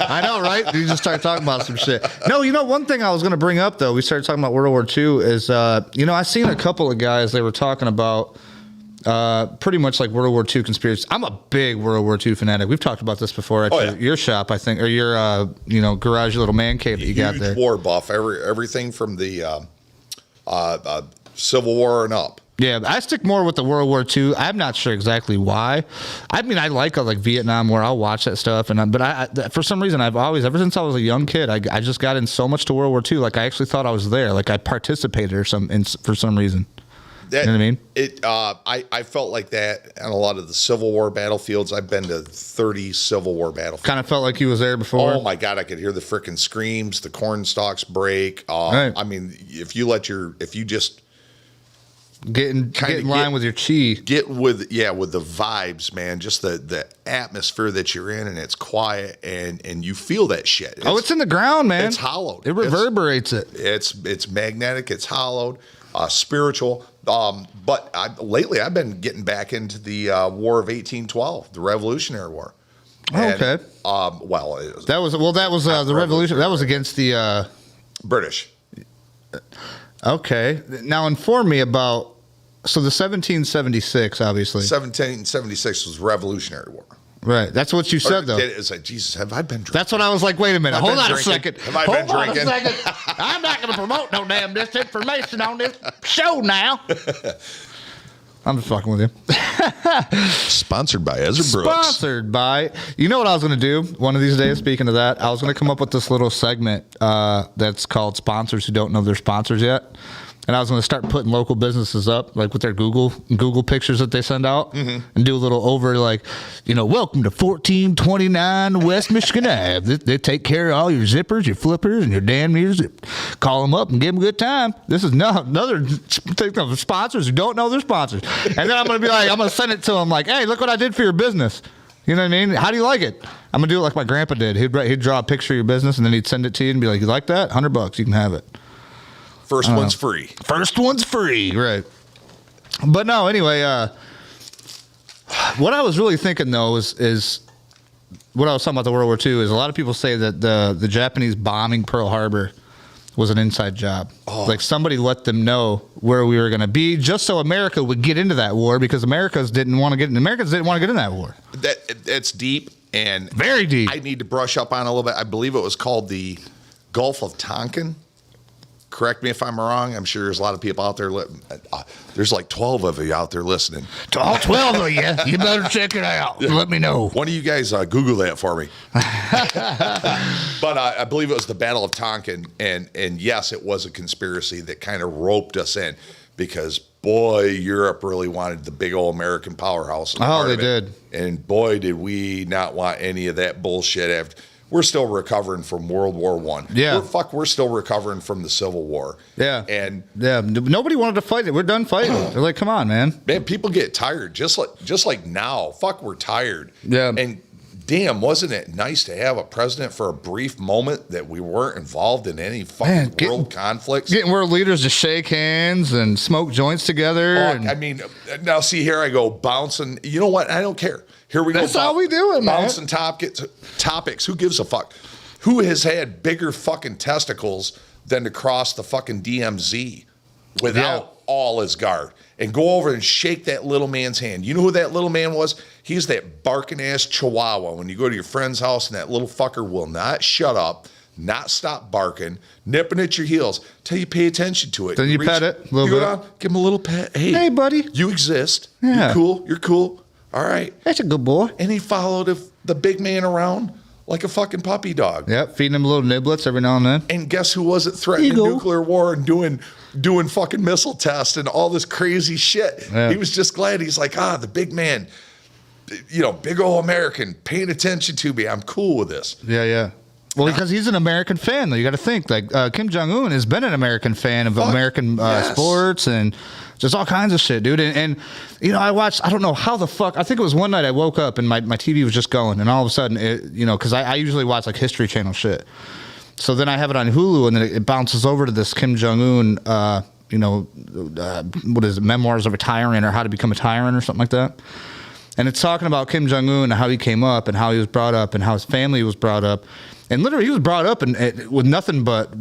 I know, right? You just started talking about some shit. No, one thing I was going to bring up, though, we started talking about World War II, is, I seen a couple of guys, they were talking about pretty much like World War II conspiracy. I'm a big World War II fanatic. We've talked about this before at your shop, I think, or your, garage, little man cave that you got there. Huge war buff. Everything from the Civil War and up. Yeah, I stick more with the World War II. I'm not sure exactly why. I mean, I like Vietnam War. I'll watch that stuff, but for some reason, I've always, ever since I was a young kid, I just got in so much to World War II. Like I actually thought I was there. Like I participated for some reason. You know what I mean? I felt like that on a lot of the Civil War battlefields. I've been to 30 Civil War battlefields. Kind of felt like he was there before. Oh my God, I could hear the frickin' screams, the corn stalks break. Right. I mean, if you just get in line with your chi. Get with the vibes, man. Just the atmosphere that you're in, and it's quiet, and you feel that shit. It's in the ground, man. It's hollowed. It reverberates it. It's magnetic. It's hollowed, spiritual. But lately, I've been getting back into the War of 1812, the Revolutionary War. And, okay. That was the Revolution. That was against the British. Okay. Now inform me about. So the 1776, obviously. 1776 was Revolutionary War. Right. That's what you said, though. It's like, Jesus, have I been drinking? That's what I was like, wait a minute. Hold on a second. Have I been drinking? Hold on a second. I'm not going to promote no damn disinformation on this show now. I'm just fucking with you. Sponsored by Ezra Brooks. Sponsored by. You know what I was going to do one of these days, speaking of that? I was going to come up with this little segment that's called Sponsors Who Don't Know They're Sponsors Yet. And I was going to start putting local businesses up, like with their Google pictures that they send out, and do a little over, like, welcome to 1429 West Michigan Ave. They take care of all your zippers, your flippers, and your damn nears. Call them up and give them a good time. This is another thing of sponsors who don't know they're sponsors. And then I'm going to be like, I'm going to send it to them like, hey, look what I did for your business. You know what I mean? How do you like it? I'm going to do it like my grandpa did. He'd draw a picture of your business, and then he'd send it to you and be like, you like that? $100, you can have it. First one's free. First one's free, right? But no, anyway, What I was really thinking though is what I was talking about the World War II is a lot of people say that the Japanese bombing Pearl Harbor was an inside job. Like somebody let them know where we were going to be, just so America would get into that war, because Americans didn't want to get in that war. That's deep and very deep. I need to brush up on a little bit. I believe it was called the Gulf of Tonkin. Correct me if I'm wrong. I'm sure there's a lot of people out there. There's like 12 of you out there listening. To all 12 of you, you better check it out. Let me know. One of you guys Google that for me. But I believe it was the Battle of Tonkin, and yes, it was a conspiracy that kind of roped us in, because boy, Europe really wanted the big old American powerhouse. Oh, they did. And boy, did we not want any of that bullshit after. We're still recovering from World War I. Yeah. We're still recovering from the Civil War. Yeah. And nobody wanted to fight it. We're done fighting. They're like, come on, man. Man, people get tired. Just like now. Fuck, we're tired. Yeah. And damn, wasn't it nice to have a president for a brief moment that we weren't involved in any fucking world conflicts? Getting world leaders to shake hands and smoke joints together. I mean, now see, here I go bouncing. You know what? I don't care. Here we go. That's how we do it, man. Bouncing topics. Who gives a fuck? Who has had bigger fucking testicles than to cross the fucking DMZ without all his guard and go over and shake that little man's hand? You know who that little man was? He's that barking ass chihuahua. When you go to your friend's house and that little fucker will not shut up, not stop barking, nipping at your heels till you pay attention to it. Then you pet it a little you bit. Go down, give him a little pet. Hey, buddy. You exist. Yeah. You're cool. All right. That's a good boy. And he followed the big man around like a fucking puppy dog. Yep, feeding him little niblets every now and then. And guess who wasn't threatening nuclear war and doing fucking missile tests and all this crazy shit? Yeah. He was just glad. He's like, the big man, big old American paying attention to me. I'm cool with this. Yeah. Well, because he's an American fan, though. You got to think, like, Kim Jong-un has been an American fan of American sports and just all kinds of shit, dude. And I watched, I don't know how the fuck, I think it was one night I woke up and my TV was just going, and all of a sudden, because I usually watch, like, History Channel shit. So then I have it on Hulu, and then it bounces over to this Kim Jong-un, what is it, Memoirs of a Tyrant, or How to Become a Tyrant, or something like that. And it's talking about Kim Jong-un and how he came up and how he was brought up and how his family was brought up. And literally, he was brought up with nothing but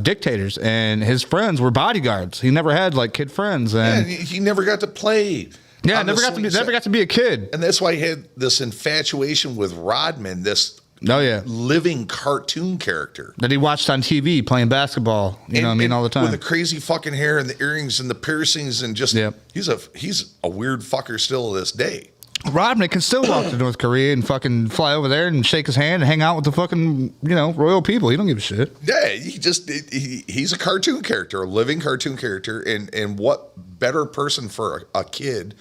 dictators, and his friends were bodyguards. He never had like kid friends, and he never got to play. Yeah, never got to be a kid, and that's why he had this infatuation with Rodman, this living cartoon character that he watched on TV playing basketball. All the time with the crazy fucking hair and the earrings and the piercings and just he's a weird fucker still to this day. Rodman can still walk to North Korea and fucking fly over there and shake his hand and hang out with the fucking, royal people. He don't give a shit. Yeah, he's a cartoon character, a living cartoon character. And what better person for a kid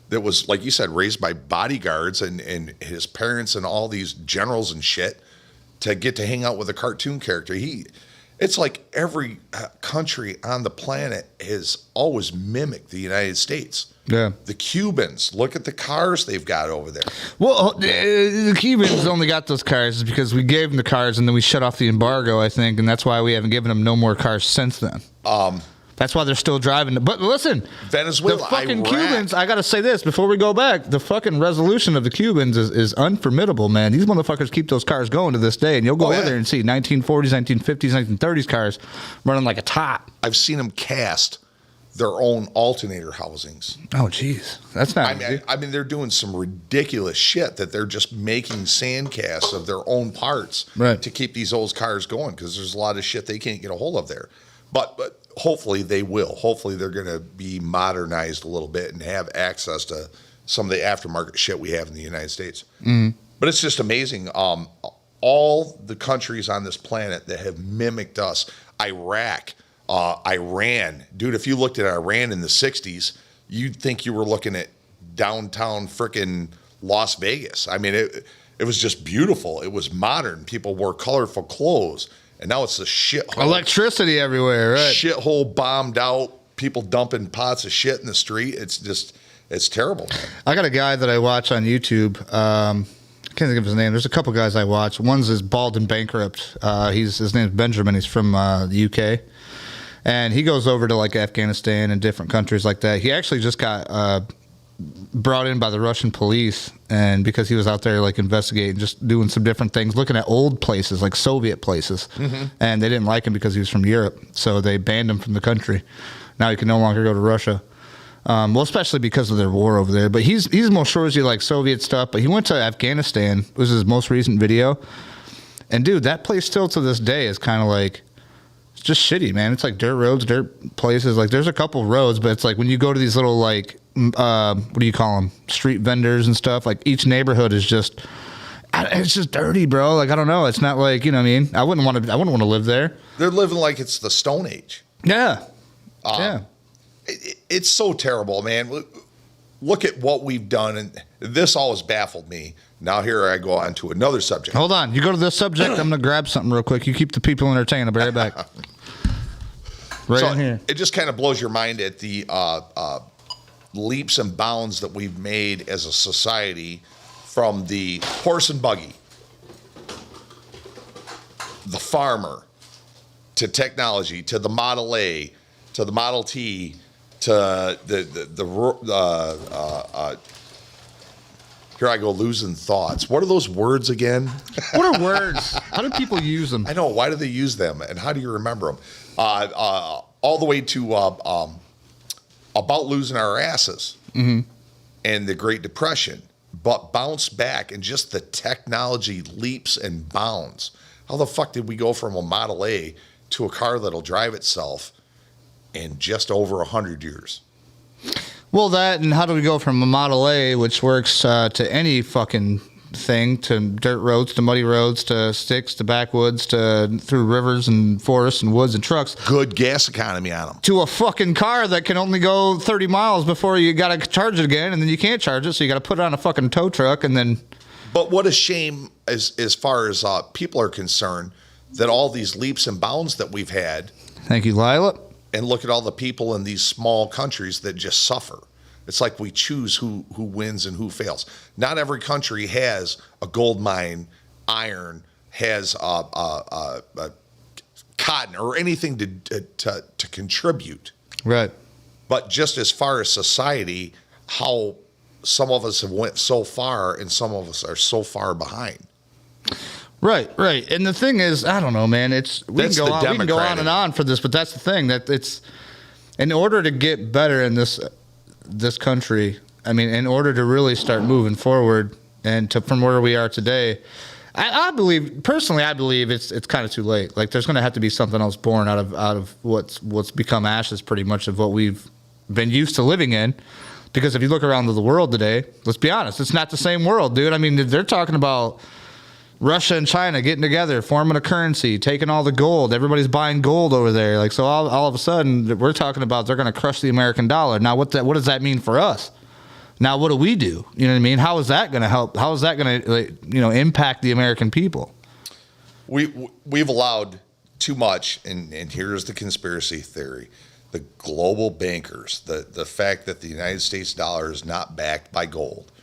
that was, like you said, raised by bodyguards and his parents and all these generals and shit to get to hang out with a cartoon character. It's like every country on the planet has always mimicked the United States. Yeah. The Cubans, look at the cars they've got over there. Well, the Cubans only got those cars because we gave them the cars and then we shut off the embargo, I think, and that's why we haven't given them no more cars since then. That's why they're still driving. But listen, Venezuela, the fucking Iraq. Cubans, I got to say this before we go back, the fucking resolution of the Cubans is unformidable, man. These motherfuckers keep those cars going to this day, and you'll go over there and see 1940s, 1950s, 1930s cars running like a top. I've seen them cast their own alternator housings. Oh, jeez. That's not easy. I mean, they're doing some ridiculous shit that they're just making sand casts of their own parts to keep these old cars going, because there's a lot of shit they can't get a hold of there. But hopefully they will. Hopefully they're going to be modernized a little bit and have access to some of the aftermarket shit we have in the United States. Mm-hmm. But it's just amazing. All the countries on this planet that have mimicked us, Iraq, Iran. Dude, if you looked at Iran in the 60s, you'd think you were looking at downtown frickin' Las Vegas. I mean, it was just beautiful. It was modern. People wore colorful clothes. And now it's a shithole. Electricity everywhere, right? Shithole bombed out. People dumping pots of shit in the street. It's terrible, man. I got a guy that I watch on YouTube. I can't think of his name. There's a couple guys I watch. One's is Bald and Bankrupt. His name's Benjamin. He's from the UK. And he goes over to like Afghanistan and different countries like that. He actually just got brought in by the Russian police, and because he was out there like investigating, just doing some different things, looking at old places like Soviet places, and they didn't like him because he was from Europe, so they banned him from the country. Now he can no longer go to Russia. Well, especially because of their war over there. But he's more shorzy like Soviet stuff. But he went to Afghanistan. It was his most recent video. And dude, that place still to this day is kind of like, it's just shitty, man. It's like dirt roads, dirt places. Like there's a couple roads, but it's like when you go to these little like, what do you call them? Street vendors and stuff. Like each neighborhood is just, it's just dirty, bro. Like I don't know. It's not like, you know what I mean? I wouldn't want to live there. They're living like it's the Stone Age. Yeah. Yeah. It's so terrible, man. Look at what we've done, and this always baffled me. Now here I go on to another subject. Hold on. You go to this subject, I'm going to grab something real quick. You keep the people entertained. I'll be right back. In here. It just kind of blows your mind at the leaps and bounds that we've made as a society, from the horse and buggy, the farmer, to technology, to the Model A, to the Model T, to here I go losing thoughts. What are those words again? What are words? How do people use them? I know. Why do they use them? And how do you remember them? All the way to about losing our asses and the Great Depression, but bounce back, and just the technology leaps and bounds. How the fuck did we go from a Model A to a car that'll drive itself in just over 100 years? Well, that, and how do we go from a Model A, which works to any fucking thing, to dirt roads, to muddy roads, to sticks, to backwoods, to through rivers and forests and woods and trucks. Good gas economy on them. To a fucking car that can only go 30 miles before you got to charge it again, and then you can't charge it, so you got to put it on a fucking tow truck, and then... But what a shame, as far as people are concerned, that all these leaps and bounds that we've had... Thank you, Lila. And look at all the people in these small countries that just suffer. It's like we choose who wins and who fails. Not every country has a gold mine, iron, has cotton, or anything to contribute. Right. But just as far as society, how some of us have went so far and some of us are so far behind. Right. And the thing is, I don't know, man. We can go on and on for this, but that's the thing, that it's, in order to get better in this country, I mean, in order to really start moving forward and from where we are today, I believe it's kind of too late. Like there's going to have to be something else born out of what's become ashes, pretty much, of what we've been used to living in. Because if you look around the world today, let's be honest, it's not the same world, dude. I mean, they're talking about Russia and China getting together, forming a currency, taking all the gold. Everybody's buying gold over there. Like, so all of a sudden, we're talking about they're going to crush the American dollar. Now, what does that mean for us? Now, what do we do? You know what I mean? How is that going to help? How is that going to, impact the American people? We've allowed too much, and here's the conspiracy theory. The global bankers, the fact that the United States dollar is not backed by gold.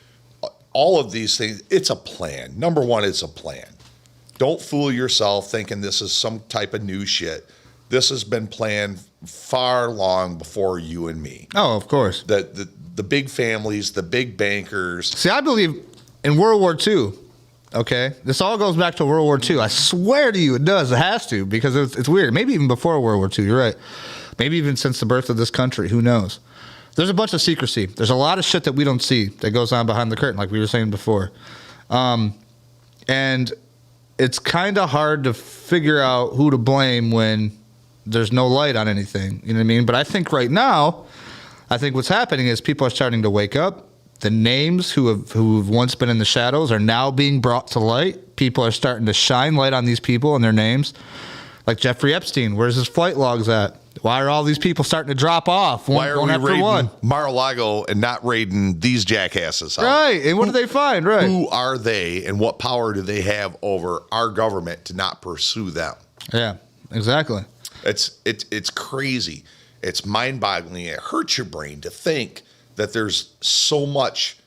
All of these things, it's a plan. Number one, it's a plan. Don't fool yourself thinking this is some type of new shit. This has been planned far long before you and me. Oh, of course. The big families, the big bankers. See, I believe in World War II, okay? This all goes back to World War II. I swear to you it does. It has to, because it's weird. Maybe even before World War II, you're right. Maybe even since the birth of this country. Who knows? There's a bunch of secrecy. There's a lot of shit that we don't see that goes on behind the curtain, like we were saying before. And it's kind of hard to figure out who to blame when there's no light on anything. You know what I mean? But I think right now, what's happening is people are starting to wake up. The names who've once been in the shadows are now being brought to light. People are starting to shine light on these people and their names. Like Jeffrey Epstein, where's his flight logs at? Why are all these people starting to drop off? Why are we raiding Mar-a-Lago and not raiding these jackasses? Right, and what do they find? Right, who are they, and what power do they have over our government to not pursue them? Yeah, exactly. It's crazy. It's mind-boggling. It hurts your brain to think that there's so much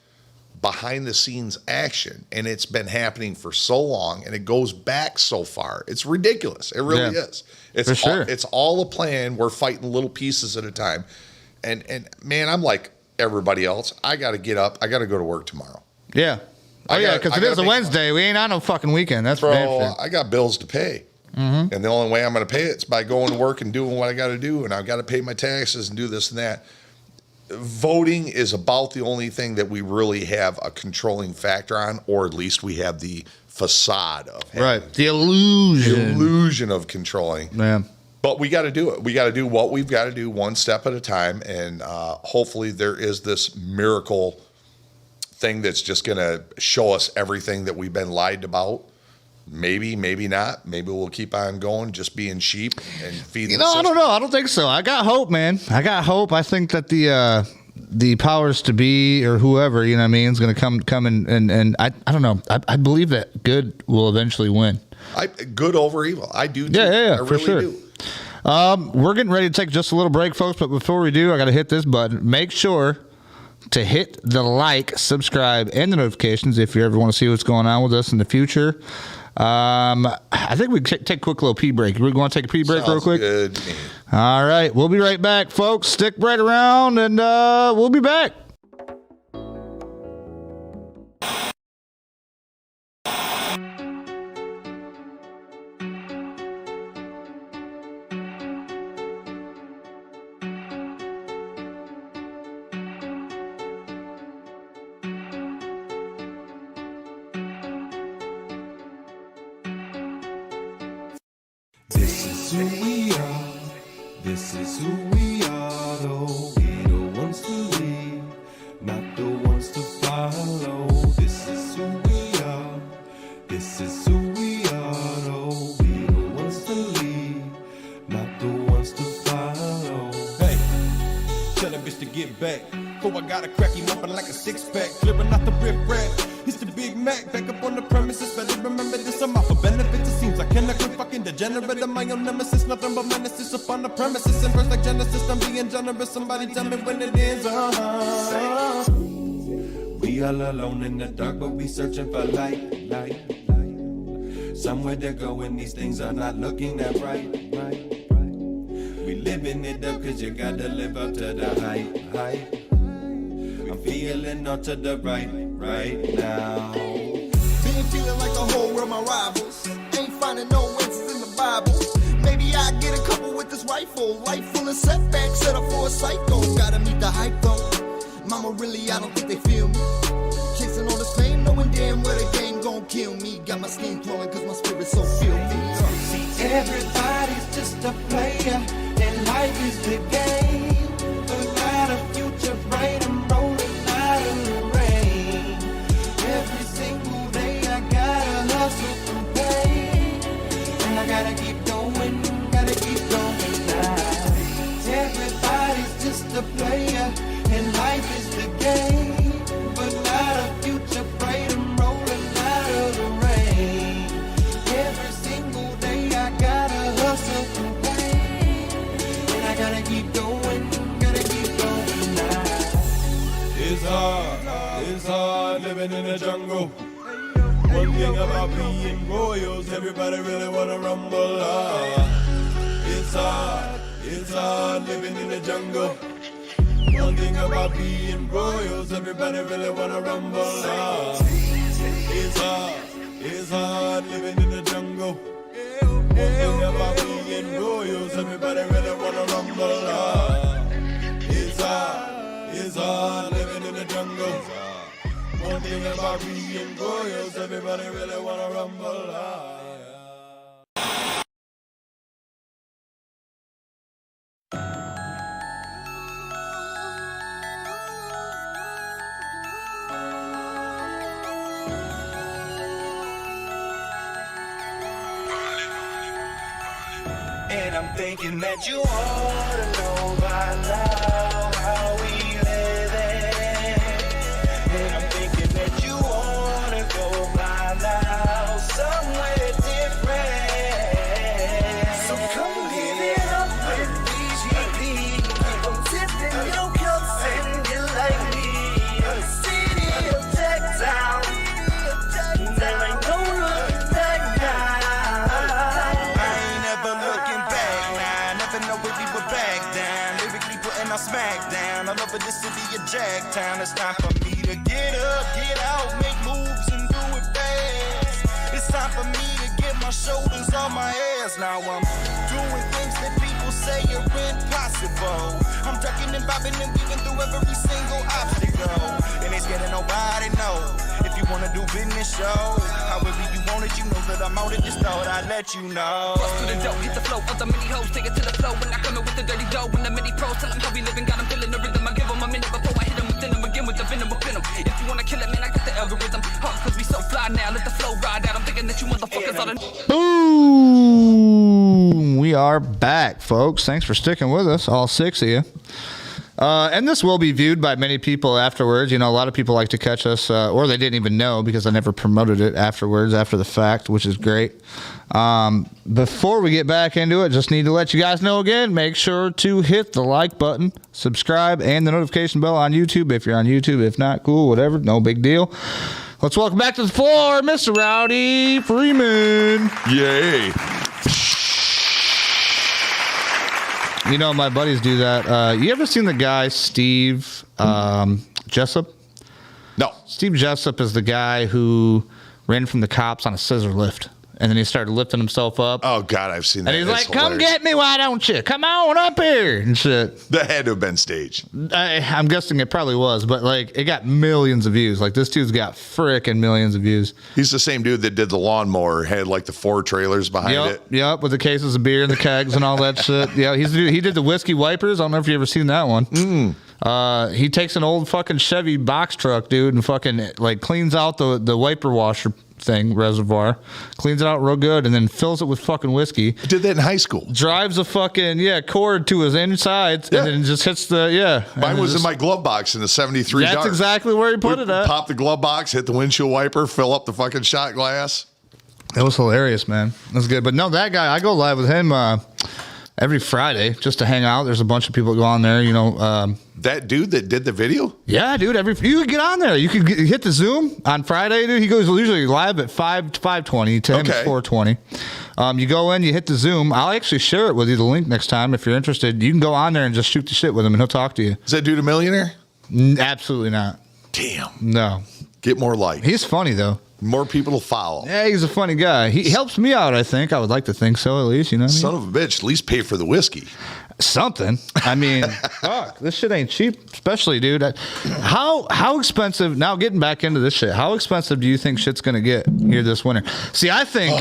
behind-the-scenes action, and it's been happening for so long, and it goes back so far. It's ridiculous. It really is. It's for sure. It's all a plan. We're fighting little pieces at a time, and man, I'm like, everybody else, I got to get up. I got to go to work tomorrow. Yeah. Oh, yeah, because it is a Wednesday. We ain't on no fucking weekend. That's for damn sure. I got bills to pay. And the only way I'm going to pay it is by going to work and doing what I got to do. And I've got to pay my taxes and do this and that. Voting is about the only thing that we really have a controlling factor on, or at least we have the facade of having. Right. The illusion of controlling. Yeah. But we got to do it. We got to do what we've got to do one step at a time. And hopefully there is this miracle thing that's just going to show us everything that we've been lied about. Maybe, maybe not. Maybe we'll keep on going, just being sheep and feeding. I don't know. I don't think so. I got hope, man. I got hope. I think that the powers to be or whoever, you know what I mean, is going to come and I don't know. I believe that good will eventually win. Good over evil. I do too. Yeah, I for really sure. do. We're getting ready to take just a little break, folks, but before we do, I got to hit this button. Make sure to hit the like, subscribe, and the notifications if you ever want to see what's going on with us in the future. I think we take a quick little pee break. We're going to take a pee break real quick. Good. All right, we'll be right back, folks. Stick right around, and we'll be back. This is who we are. This is who we are. Though we the ones to lead, not the ones to follow. This is who we are. This is who we are. Though we the ones to lead, not the ones to follow. Hey, tell that bitch to get back. I gotta crack him open like a six-pack, clearing out the rip-rap. It's the Big Mac, back up on the premises. Better remember this, I'm out for benefits. It seems I cannot quit fucking degenerate. I'm my own nemesis, nothing but menaces up on the premises. And verse like Genesis, I'm being generous. Somebody tell me when it is. We all alone in the dark, but we searching for light. Somewhere to go when these things are not looking that right. We living it up, cause you gotta live up to the hype. I'm feeling up to the right now. Been feeling like the whole world my rivals. Ain't finding no answers in the Bible. Maybe I get a couple with this rifle. Life full of setbacks, set up for a cycle. Gotta meet the hype though. Mama really, I don't think they feel me. Chasing all this fame, knowing damn well the game gon' kill me. Got my skin crawling cause my spirit's so filthy. See, everybody's just a player, and life is the game. A lot of future bright and rolling out in the rain. Every single day I gotta hustle and pay, and I gotta keep going now. Everybody's just a player, and life is the game. But a lot of future bright and rolling out of the rain. Every single day I gotta hustle and pay, and I gotta keep going now. It's hard living in the jungle. One thing about being royals, everybody really wanna rumble. It's hard living in the jungle. One thing about being royals, everybody really wanna rumble. It's hard living in the jungle. One thing about being royals, everybody really wanna rumble. It's hard living in the jungle. One thing about being royals, everybody really wanna rumble. And I'm thinking that you ought to know by now how we living. And I'm thinking that you ought to go by now somewhere different. So come give it up with these hippies. I'm tipping your cups and you like me. A city of tech town. There ain't no looking back now. I ain't never looking back now. Never know if we were back down. and I smack down. I love it, this city a Jacktown. It's time for me to get up, get out, make moves and do it fast. It's time for me to get my shoulders on my ass. Now I'm doing things that people say are impossible. I'm ducking and bobbing and weaving through every single obstacle. And it's getting nobody know. If you wanna do business, show. However you want it, you know that I'm on it. Just thought I'd let you know. Bust through the dough, hit the flow of the mini hoes, take it to the flow. When I come in with the dirty dough, when the mini pros tell them how we living, got them feeling the rhythm. I give them a minute before I hit them within them again with the venom of venom. If you wanna kill it, man, I got the algorithm. Hard cause we so fly now, let the flow ride out. I'm thinking that you motherfuckers are the... Boom! We are back, folks. Thanks for sticking with us, all 6 of you. And this will be viewed by many people afterwards. You know, a lot of people like to catch us, or they didn't even know because I never promoted it afterwards, after the fact, which is great. Before we get back into it, just need to let you guys know again, make sure to hit the like button, subscribe, and the notification bell on YouTube if you're on YouTube. If not, cool, whatever, no big deal. Let's welcome back to the floor, Mr. Rowdy Freeman. Yay. You know, my buddies do that. You ever seen the guy, Steve Jessup? No. Steve Jessup is the guy who ran from the cops on a scissor lift. And then he started lifting himself up. Oh, God, I've seen that. And he's It's like, come hilarious. get me, why don't you? Come on up here. And shit. That had to have been staged. I'm guessing it probably was. But, like, it got millions of views. Like, this dude's got frickin' millions of views. He's the same dude that did the lawnmower, had like the 4 trailers behind it. Yep, with the cases of beer and the kegs and all that shit. Yeah, he's the dude. He did the whiskey wipers. I don't know if you ever seen that one. He takes an old fucking Chevy box truck, dude, and fucking like cleans out the wiper washer thing reservoir, cleans it out real good, and then fills it with fucking whiskey. I did that in high school. Drives a fucking cord to his insides, and then just hits the Mine was in my glove box in the 73 That's Dart. exactly where he put it at. Pop the glove box, hit the windshield wiper, fill up the fucking shot glass. That was hilarious, man. That's good. But no, that guy, I go live with him every Friday just to hang out. There's a bunch of people that go on there, you know. That dude that did the video? Yeah, dude. You can get on there. You can hit the Zoom on Friday, dude. He goes usually live at 5:20. To him, it's 4:20. You go in, you hit the Zoom. I'll actually share it with you, the link next time if you're interested. You can go on there and just shoot the shit with him, and he'll talk to you. Is that dude a millionaire? Absolutely not. Damn. No. Get more likes. He's funny though. More people to follow. Yeah, he's a funny guy. He helps me out. I think I would like to think so, at least. You know what I mean? Son of a bitch. At least pay for the whiskey. Something. I mean, fuck, this shit ain't cheap, especially, dude. How expensive? Now, getting back into this shit, how expensive do you think shit's gonna get here this winter? See, I think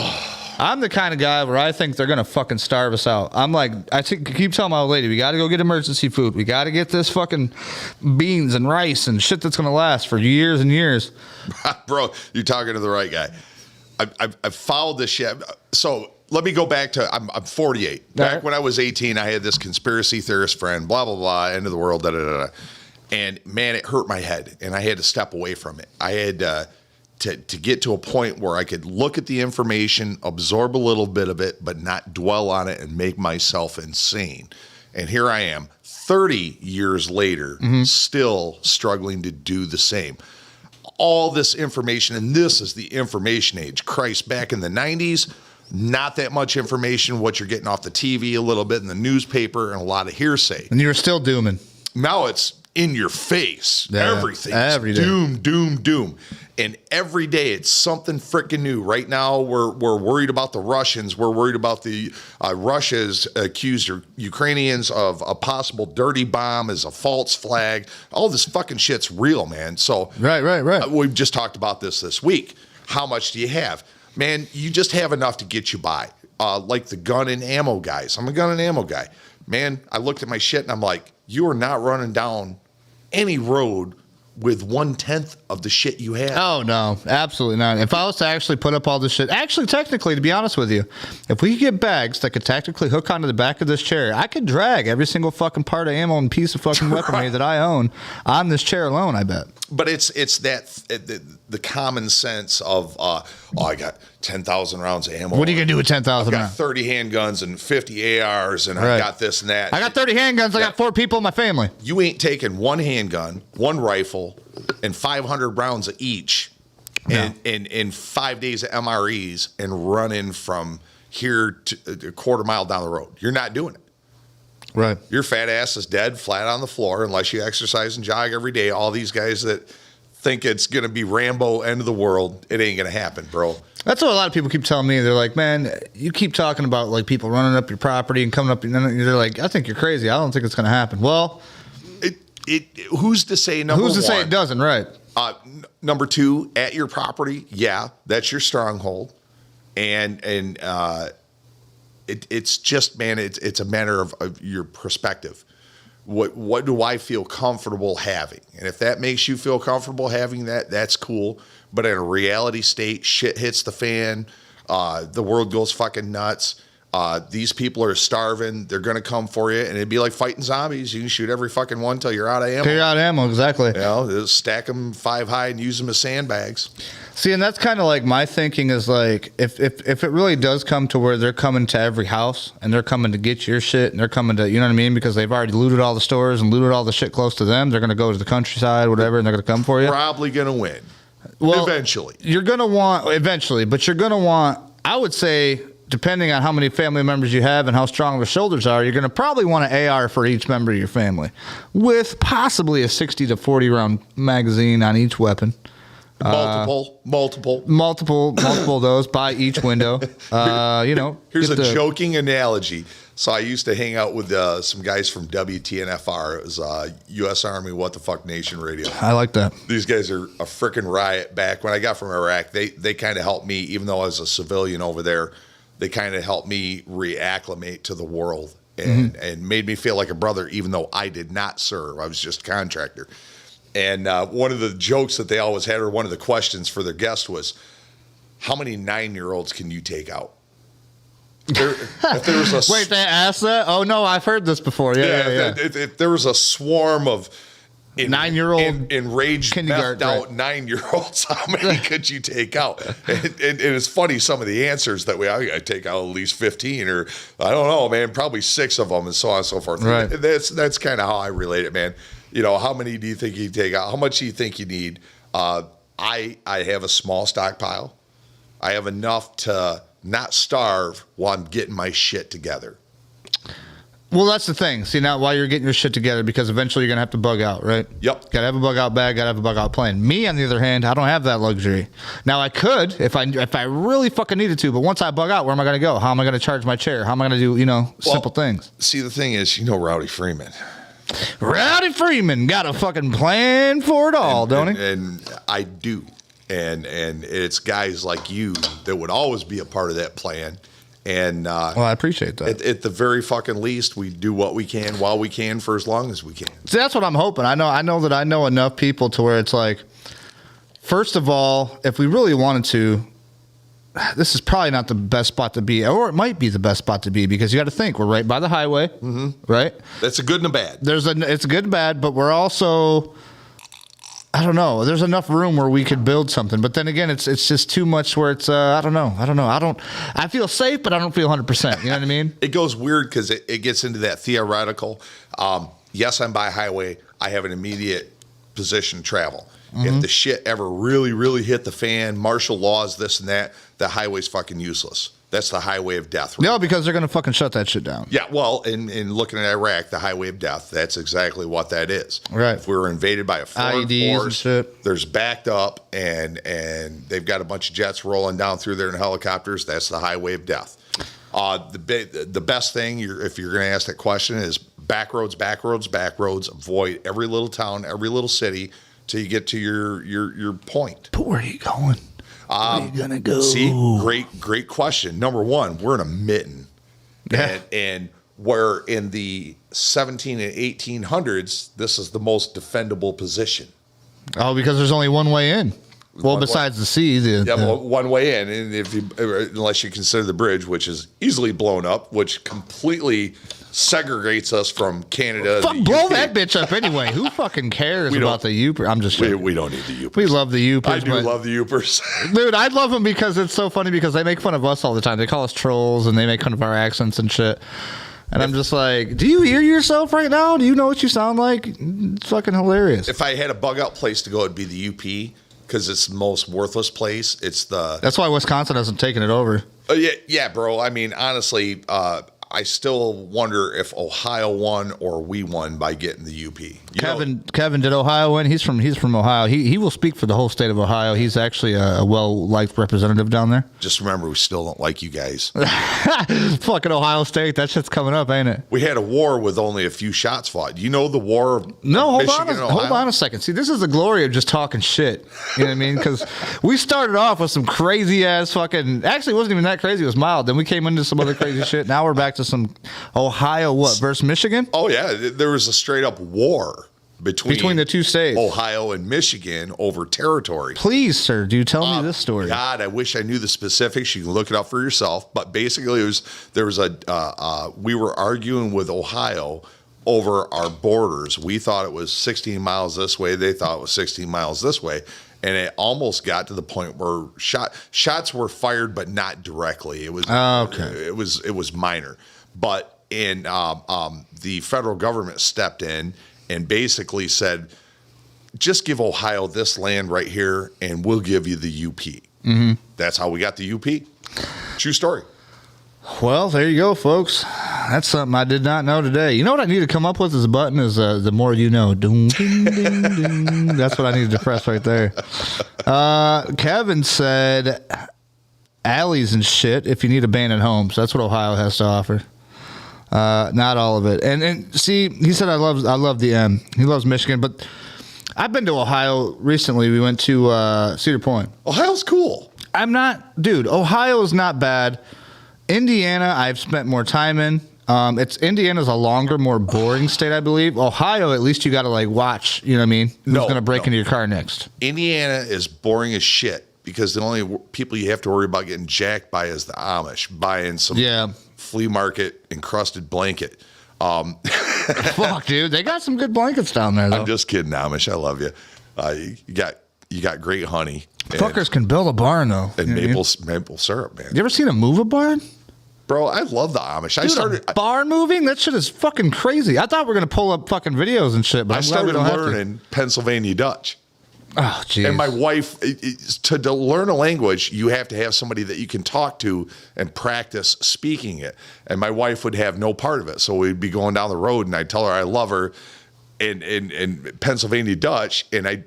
I'm the kind of guy where I think they're gonna fucking starve us out. I'm like, keep telling my old lady, we got to go get emergency food. We got to get this fucking beans and rice and shit that's gonna last for years and years. Bro, you're talking to the right guy. I've followed this shit. So let me go back to, I'm 48. Back when I was 18, I had this conspiracy theorist friend, blah, blah, blah, end of the world, da, da, da, da. And man, it hurt my head, and I had to step away from it. I had to get to a point where I could look at the information, absorb a little bit of it, but not dwell on it and make myself insane. And here I am, 30 years later, still struggling to do the same. All this information, and this is the information age. Christ, back in the 90s, not that much information, what you're getting off the TV, a little bit in the newspaper, and a lot of hearsay. And you were still dooming. Now it's in your face. Yeah, Everything's every day. doom, doom, doom. And every day it's something freaking new. Right now we're worried about the Russians. We're worried about the Russia's accused Ukrainians of a possible dirty bomb as a false flag. All this fucking shit's real, man. So Right. We've just talked about this week. How much do you have? Man, you just have enough to get you by. Like the gun and ammo guys. I'm a gun and ammo guy. Man, I looked at my shit and I'm like, you are not running down any road with 1/10 of the shit you have. Oh, no, absolutely not. If I was to actually put up all this shit, actually, technically, to be honest with you, if we could get bags that could tactically hook onto the back of this chair, I could drag every single fucking part of ammo and piece of fucking weaponry that I own on this chair alone, I bet. But it's that the common sense of I got 10,000 rounds of ammo. What are you gonna do with 10,000 I've got rounds? 30 handguns and 50 ARs, and Right. I got this and that. I got 30 handguns. I got 4 people in my family. You ain't taking one handgun, one rifle, and 500 rounds of each, in 5 days of MREs and running from here to a quarter mile down the road. You're not doing it. Right. Your fat ass is dead flat on the floor unless you exercise and jog every day. All these guys that think it's going to be Rambo end of the world, it ain't going to happen, bro. That's what a lot of people keep telling me. They're like, man, you keep talking about like people running up your property and coming up, and they're like, I think you're crazy. I don't think it's going to happen. Well, who's to say number one? who's to say it doesn't, right? Number two, at your property, yeah, that's your stronghold. And it's just, man, it's a matter of your perspective. What do I feel comfortable having? And if that makes you feel comfortable having that, that's cool. But in a reality state, shit hits the fan. The world goes fucking nuts. These people are starving. They're going to come for you. And it'd be like fighting zombies. You can shoot every fucking one till you're out of ammo. Till you're out of ammo, exactly. You know, just stack them 5 high and use them as sandbags. See, and that's kind of like my thinking is like, if it really does come to where they're coming to every house and they're coming to get your shit and they're coming to, you know what I mean? Because they've already looted all the stores and looted all the shit close to them. They're going to go to the countryside, whatever, and they're going to come for you. Probably going to win. Well, eventually. You're going to want, but you're going to want, I would say, depending on how many family members you have and how strong their shoulders are, you're going to probably want an AR for each member of your family with possibly a 60 to 40 round magazine on each weapon. Multiple of those by each window. Here's a joking analogy. So I used to hang out with some guys from WTNFR. It was U.S. Army What the Fuck Nation Radio. I like that. These guys are a freaking riot. Back when I got from Iraq, they kind of helped me, even though I was a civilian over there, they kind of helped me reacclimate to the world and made me feel like a brother, even though I did not serve. I was just a contractor. And one of the jokes that they always had, or one of the questions for their guest was, how many 9-year-olds can you take out? If there was a Wait, they asked that? Oh, no, I've heard this before. Yeah. If there was a swarm of 9-year-old enraged, methed out 9-year-olds, how many could you take out? And it's funny, some of the answers that I take out at least 15, or I don't know, man, probably 6 of them, and so on and so forth. Right. That's kind of how I relate it, man. You know, how many do you think you take out? How much do you think you need? I have a small stockpile. I have enough to not starve while I'm getting my shit together. Well, that's the thing. See, now while you're getting your shit together, because eventually you're going to have to bug out, right? Yep. Got to have a bug out bag, got to have a bug out plane. Me, on the other hand, I don't have that luxury. Now, I could if I really fucking needed to, but once I bug out, where am I going to go? How am I going to charge my chair? How am I going to do, simple things? See, the thing is, Rowdy Freeman. Rowdy Freeman got a fucking plan for it all, don't he? And I do. And it's guys like you that would always be a part of that plan. And well, I appreciate that. At the very fucking least, we do what we can while we can for as long as we can. See, that's what I'm hoping. I know that I know enough people to where it's like, first of all, if we really wanted to, this is probably not the best spot to be, or it might be the best spot to be, because you got to think we're right by the highway, right? That's a good and a bad. It's a good and bad, but we're also, I don't know. There's enough room where we could build something, but then again, it's just too much where it's I don't know. I feel safe, but I don't feel 100%. You know what I mean? It goes weird because it gets into that theoretical. Yes, I'm by highway. I have an immediate position to travel. If the shit ever really, really hit the fan, martial laws, this and that, the highway's fucking useless. That's the highway of death. Right? No, because they're going to fucking shut that shit down. Yeah, well, in looking at Iraq, the highway of death, that's exactly what that is. Right. If we were invaded by a foreign IEDs force, and shit. There's backed up, and they've got a bunch of jets rolling down through there in helicopters. That's the highway of death. The best thing, if you're going to ask that question, is back roads. Avoid every little town, every little city till you get to your point. But where are you going? Where are you gonna go? See, great question. Number one, we're in a mitten, and where in the 17 and 1800s, this is the most defendable position. Oh, because there's only one way in. Well, besides the sea, one way in, and unless you consider the bridge, which is easily blown up, which completely segregates us from Canada. Fuck, blow that bitch up anyway. Who fucking cares about the Yoopers? I'm just joking. We don't need the Yoopers. We love the Yoopers. I do love the Yoopers. Dude, I love them because it's so funny because they make fun of us all the time. They call us trolls and they make fun of our accents and shit. And I'm just like, do you hear yourself right now? Do you know what you sound like? It's fucking hilarious. If I had a bug out place to go, it'd be the UP. Because it's the most worthless place. That's why Wisconsin hasn't taken it over. Yeah, bro. I mean, honestly, I still wonder if Ohio won or we won by getting the UP. Kevin, did Ohio win? He's from Ohio. He will speak for the whole state of Ohio. He's actually a well-liked representative down there. Just remember, we still don't like you guys. Fucking Ohio State. That shit's coming up, ain't it? We had a war with only a few shots fought. You know the war of No, Michigan and Ohio? hold on a second. See, this is the glory of just talking shit. You know what I mean? Because we started off with some crazy-ass fucking... Actually, it wasn't even that crazy. It was mild. Then we came into some other crazy shit. Now we're back to some Ohio versus Michigan? Oh, yeah. There was a straight-up war between the two states. Ohio and Michigan over territory. Please, sir, do tell me this story. God, I wish I knew the specifics. You can look it up for yourself. But basically, we were arguing with Ohio over our borders. We thought it was 16 miles this way. They thought it was 16 miles this way. And it almost got to the point where shots were fired, but not directly. It was It was minor. But the federal government stepped in and basically said, just give Ohio this land right here, and we'll give you the UP. Mm-hmm. That's how we got the UP. True story. Well, there you go, folks. That's something I did not know today. You know what I need to come up with as a button is the more you know. Ding, ding, ding, ding. That's what I need to press right there. Kevin said alleys and shit if you need abandoned homes. That's what Ohio has to offer. Not all of it. And see, he said I love the M. He loves Michigan, but I've been to Ohio recently. We went to Cedar Point. Ohio's cool. Dude, Ohio is not bad. Indiana, I've spent more time in. Indiana's a longer, more boring state, I believe. Ohio, at least you got to like watch. You know what I mean? Who's going to break into your car next? Indiana is boring as shit because the only people you have to worry about getting jacked by is the Amish buying some flea market encrusted blanket. Fuck, dude, they got some good blankets down there. Though. I'm just kidding, Amish. I love you. You got great honey. Fuckers can build a barn though, and maple syrup, man. You ever seen them move a barn? Bro, I love the Amish. Dude, barn moving? That shit is fucking crazy. I thought we were going to pull up fucking videos and shit, but I started learning Pennsylvania Dutch. Oh, jeez. And my wife, to learn a language, you have to have somebody that you can talk to and practice speaking it. And my wife would have no part of it. So we'd be going down the road, and I'd tell her I love her in Pennsylvania Dutch, and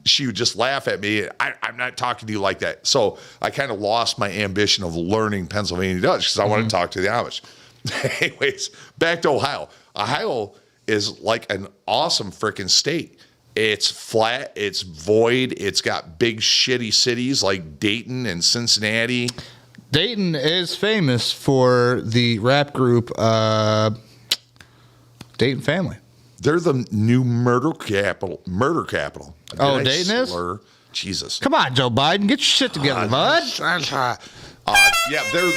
she would just laugh at me. I'm not talking to you like that. So I kind of lost my ambition of learning Pennsylvania Dutch because I wanted to talk to the Amish. Anyways, back to Ohio. Ohio is like an awesome freaking state. It's flat. It's void. It's got big shitty cities like Dayton and Cincinnati. Dayton is famous for the rap group Dayton Family. They're the new murder capital. Oh, Dayton is? Jesus. Come on, Joe Biden. Get your shit together, bud. Yeah, they're...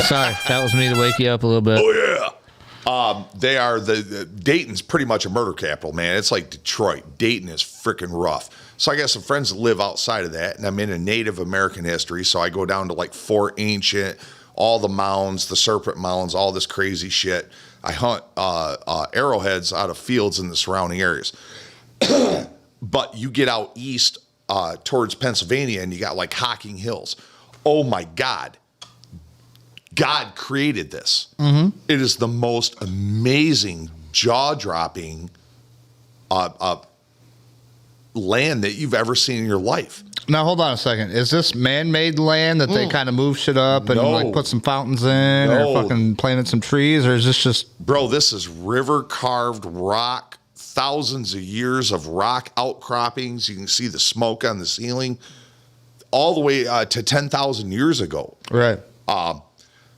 Sorry, that was me to wake you up a little bit. Oh, yeah. They are Dayton's pretty much a murder capital, man. It's like Detroit. Dayton is freaking rough. So I got some friends that live outside of that, and I'm into Native American history, so I go down to like Fort Ancient, all the mounds, the serpent mounds, all this crazy shit. I hunt arrowheads out of fields in the surrounding areas. But you get out east towards Pennsylvania and you got like Hocking Hills. Oh my God. God created this. Mm-hmm. It is the most amazing, jaw-dropping land that you've ever seen in your life. Now, hold on a second. Is this man-made land that they kind of move shit up and like put some fountains in or fucking planted some trees, or is this just... Bro, this is river-carved rock, thousands of years of rock outcroppings. You can see the smoke on the ceiling all the way to 10,000 years ago. Right.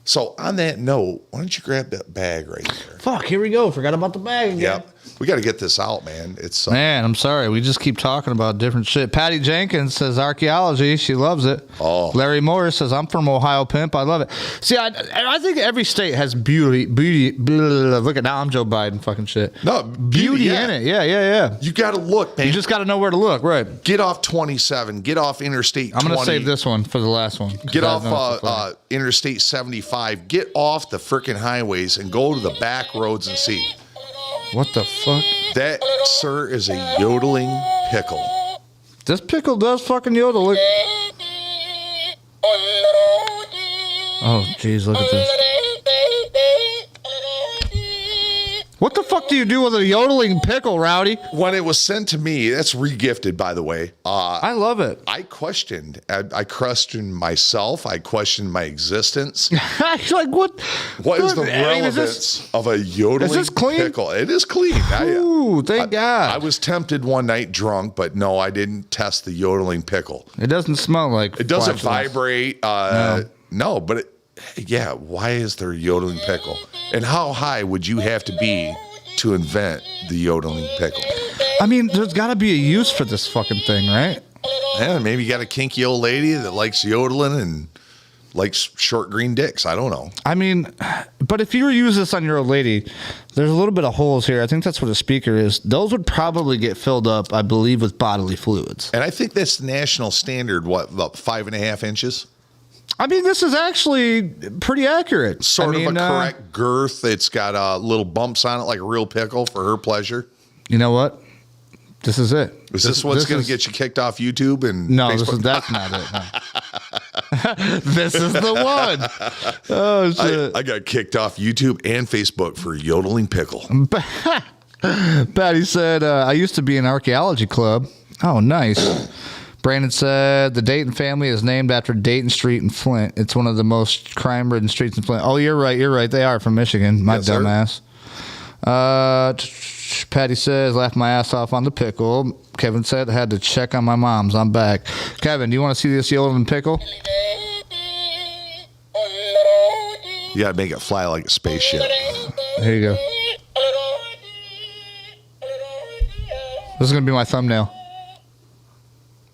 So on that note, why don't you grab that bag right there? Fuck, here we go. Forgot about the bag again. Yep. We got to get this out, man. It's Man, I'm sorry. We just keep talking about different shit. Patty Jenkins says archaeology. She loves it. Oh. Larry Morris says, I'm from Ohio, pimp. I love it. See, I think every state has beauty. Blah, blah, blah. Look at now, I'm Joe Biden fucking shit. No, beauty in it. Yeah. You got to look, man. You just got to know where to look, right? Get off 27. Get off Interstate 20. I'm going to save this one for the last one. Get off Interstate 75. Get off the freaking highways and go to the back roads and see. What the fuck? That, sir, is a yodeling pickle. This pickle does fucking yodel. Look. Oh, jeez, look at this. do you do with a yodeling pickle, Rowdy? When it was sent to me, that's regifted, by the way. I love it. I questioned myself. I questioned my existence. Like, what? What is the I mean, relevance of a yodeling is this clean? pickle? It is clean. Ooh, thank God. I was tempted one night drunk, but no, I didn't test the yodeling pickle. It doesn't smell like It doesn't flatulence. vibrate. No, but yeah, why is there a yodeling pickle? And how high would you have to be to invent the yodeling pickle? I mean, there's got to be a use for this fucking thing, right? Yeah, maybe you got a kinky old lady that likes yodeling and likes short green dicks. I don't know. I mean, but if you were to use this on your old lady, there's a little bit of holes here. I think that's what a speaker is. Those would probably get filled up, I believe, with bodily fluids. And I think that's the national standard, what, about 5.5 inches? I mean, this is actually pretty accurate. Sort of a correct girth. It's got little bumps on it like a real pickle for her pleasure. You know what? This is it. Is this what's going to get you kicked off YouTube and No, Facebook? that's not it. No. This is the one. Oh, shit. I got kicked off YouTube and Facebook for yodeling pickle. Patty said, I used to be in an archaeology club. Oh, nice. Brandon said, the Dayton family is named after Dayton Street in Flint. It's one of the most crime-ridden streets in Flint. Oh, you're right. They are from Michigan. My Yes, sir. dumbass. Patty says, laughed my ass off on the pickle. Kevin said, I had to check on my mom's. I'm back. Kevin, do you want to see this yodeling pickle? You got to make it fly like a spaceship. Here you go. This is going to be my thumbnail.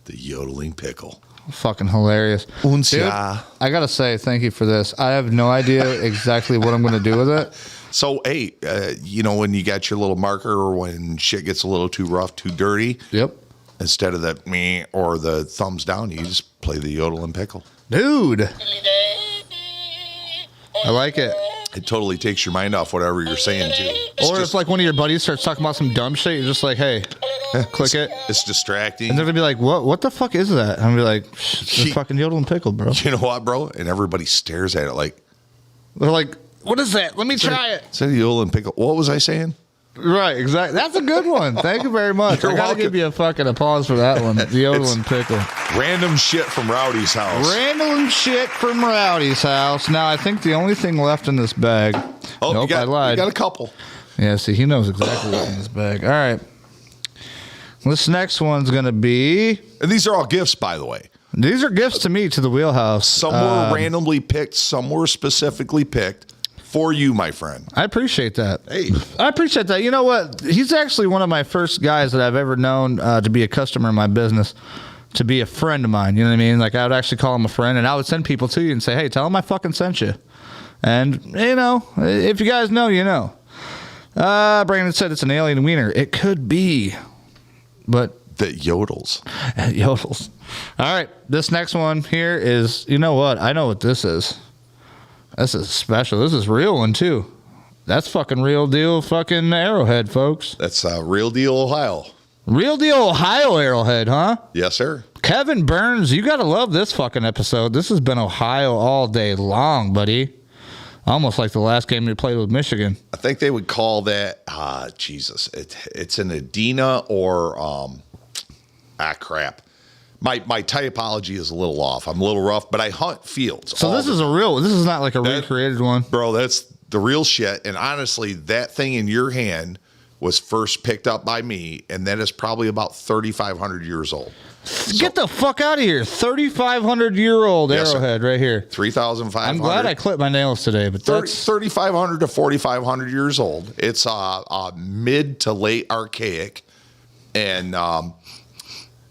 The yodeling pickle. Fucking hilarious. Uns Dude, ja. I got to say, thank you for this. I have no idea exactly what I'm going to do with it. So, hey, when you got your little marker or when shit gets a little too rough, too dirty, Yep. instead of the meh or the thumbs down, you just play the yodeling pickle. Dude. I like it. It totally takes your mind off whatever you're saying, too. Or if like one of your buddies starts talking about some dumb shit, you're just like, hey, click it. It's distracting. And they're going to be like, what the fuck is that? I'm going to be like, it's a fucking yodeling pickle, bro. You know what, bro? And everybody stares at it like, They're like, what is that? Let me try it. is that a yodeling pickle? What was I saying? Right, exactly. That's a good one. Thank you very much. You're I got to welcome. give you a fucking applause for that one. The yodeling pickle. Random shit from Rowdy's house. Random shit from Rowdy's house. Now, I think the only thing left in this bag. Oh, Nope, you I lied. You got a couple. Yeah, see, he knows exactly what's in this bag. All right. This next one's going to be... And these are all gifts, by the way. These are gifts to me, to the Wheelhouse. Some were randomly picked, some were specifically picked for you, my friend. I appreciate that. Hey. I appreciate that. You know what? He's actually one of my first guys that I've ever known to be a customer in my business, to be a friend of mine. You know what I mean? Like, I would actually call him a friend, and I would send people to you and say, hey, tell him I fucking sent you. And, if you guys know, you know. Brandon said it's an alien wiener. It could be, but... That yodels. Yodels. All right. This next one here is, you know what? I know what this is. This is special. This is a real one, too. That's fucking real deal fucking Arrowhead, folks. That's Real Deal Ohio. Real deal Ohio Arrowhead, huh? Yes, sir. Kevin Burns, you got to love this fucking episode. This has been Ohio all day long, buddy. Almost like the last game we played with Michigan. I think they would call that, Jesus. It's an Adena or, crap. My typology is a little off. I'm a little rough, but I hunt fields. So this is not like a recreated one. Bro, that's the real shit. And honestly, that thing in your hand was first picked up by me, and that is probably about 3,500 years old. Get the fuck out of here. 3,500-year-old Yes, sir. Arrowhead right here. 3,500. I'm glad I clipped my nails today, but that's 3,500 to 4,500 years old. It's mid to late archaic. And,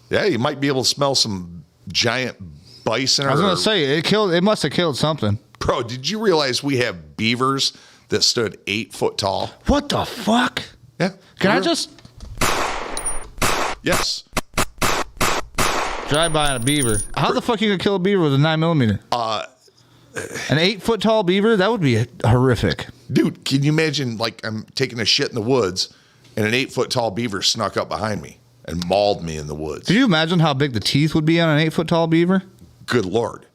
yeah, you might be able to smell some giant bison. I was going to say, it must have killed something. Bro, did you realize we have beavers that stood 8 foot tall? What the fuck? Yeah. Can I just Yes. drive by on a beaver? How the fuck you going to kill a beaver with a 9mm? An 8 foot tall beaver? That would be horrific. Dude, can you imagine, like, I'm taking a shit in the woods and an 8 foot tall beaver snuck up behind me and mauled me in the woods? Could you imagine how big the teeth would be on an 8 foot tall beaver? Good Lord.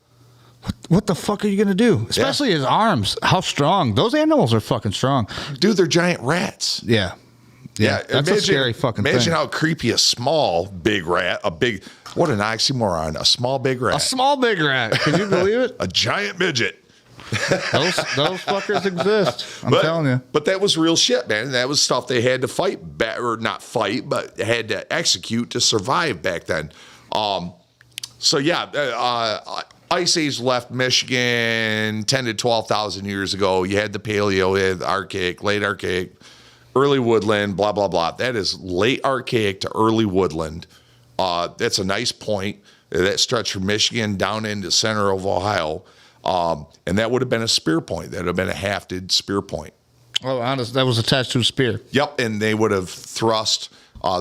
What the fuck are you going to do? Especially his arms. How strong. Those animals are fucking strong. Dude, they're giant rats. Yeah. Yeah, that's a scary fucking thing. Imagine how creepy a small big rat, what an oxymoron, a small big rat. A small big rat. Can you believe it? A giant midget. Those fuckers exist. I'm telling you. But that was real shit, man. That was stuff they had to fight back, or not fight, but had to execute to survive back then. So yeah, Ice Age left Michigan 10 to 12,000 years ago. You had the Paleo, you had the Archaic, late Archaic, early Woodland, blah, blah, blah. That is late Archaic to early Woodland. That's a nice point. That stretched from Michigan down into the center of Ohio. And that would have been a spear point. That would have been a hafted spear point. Oh, honest, that was attached to a spear. Yep, and they would have thrust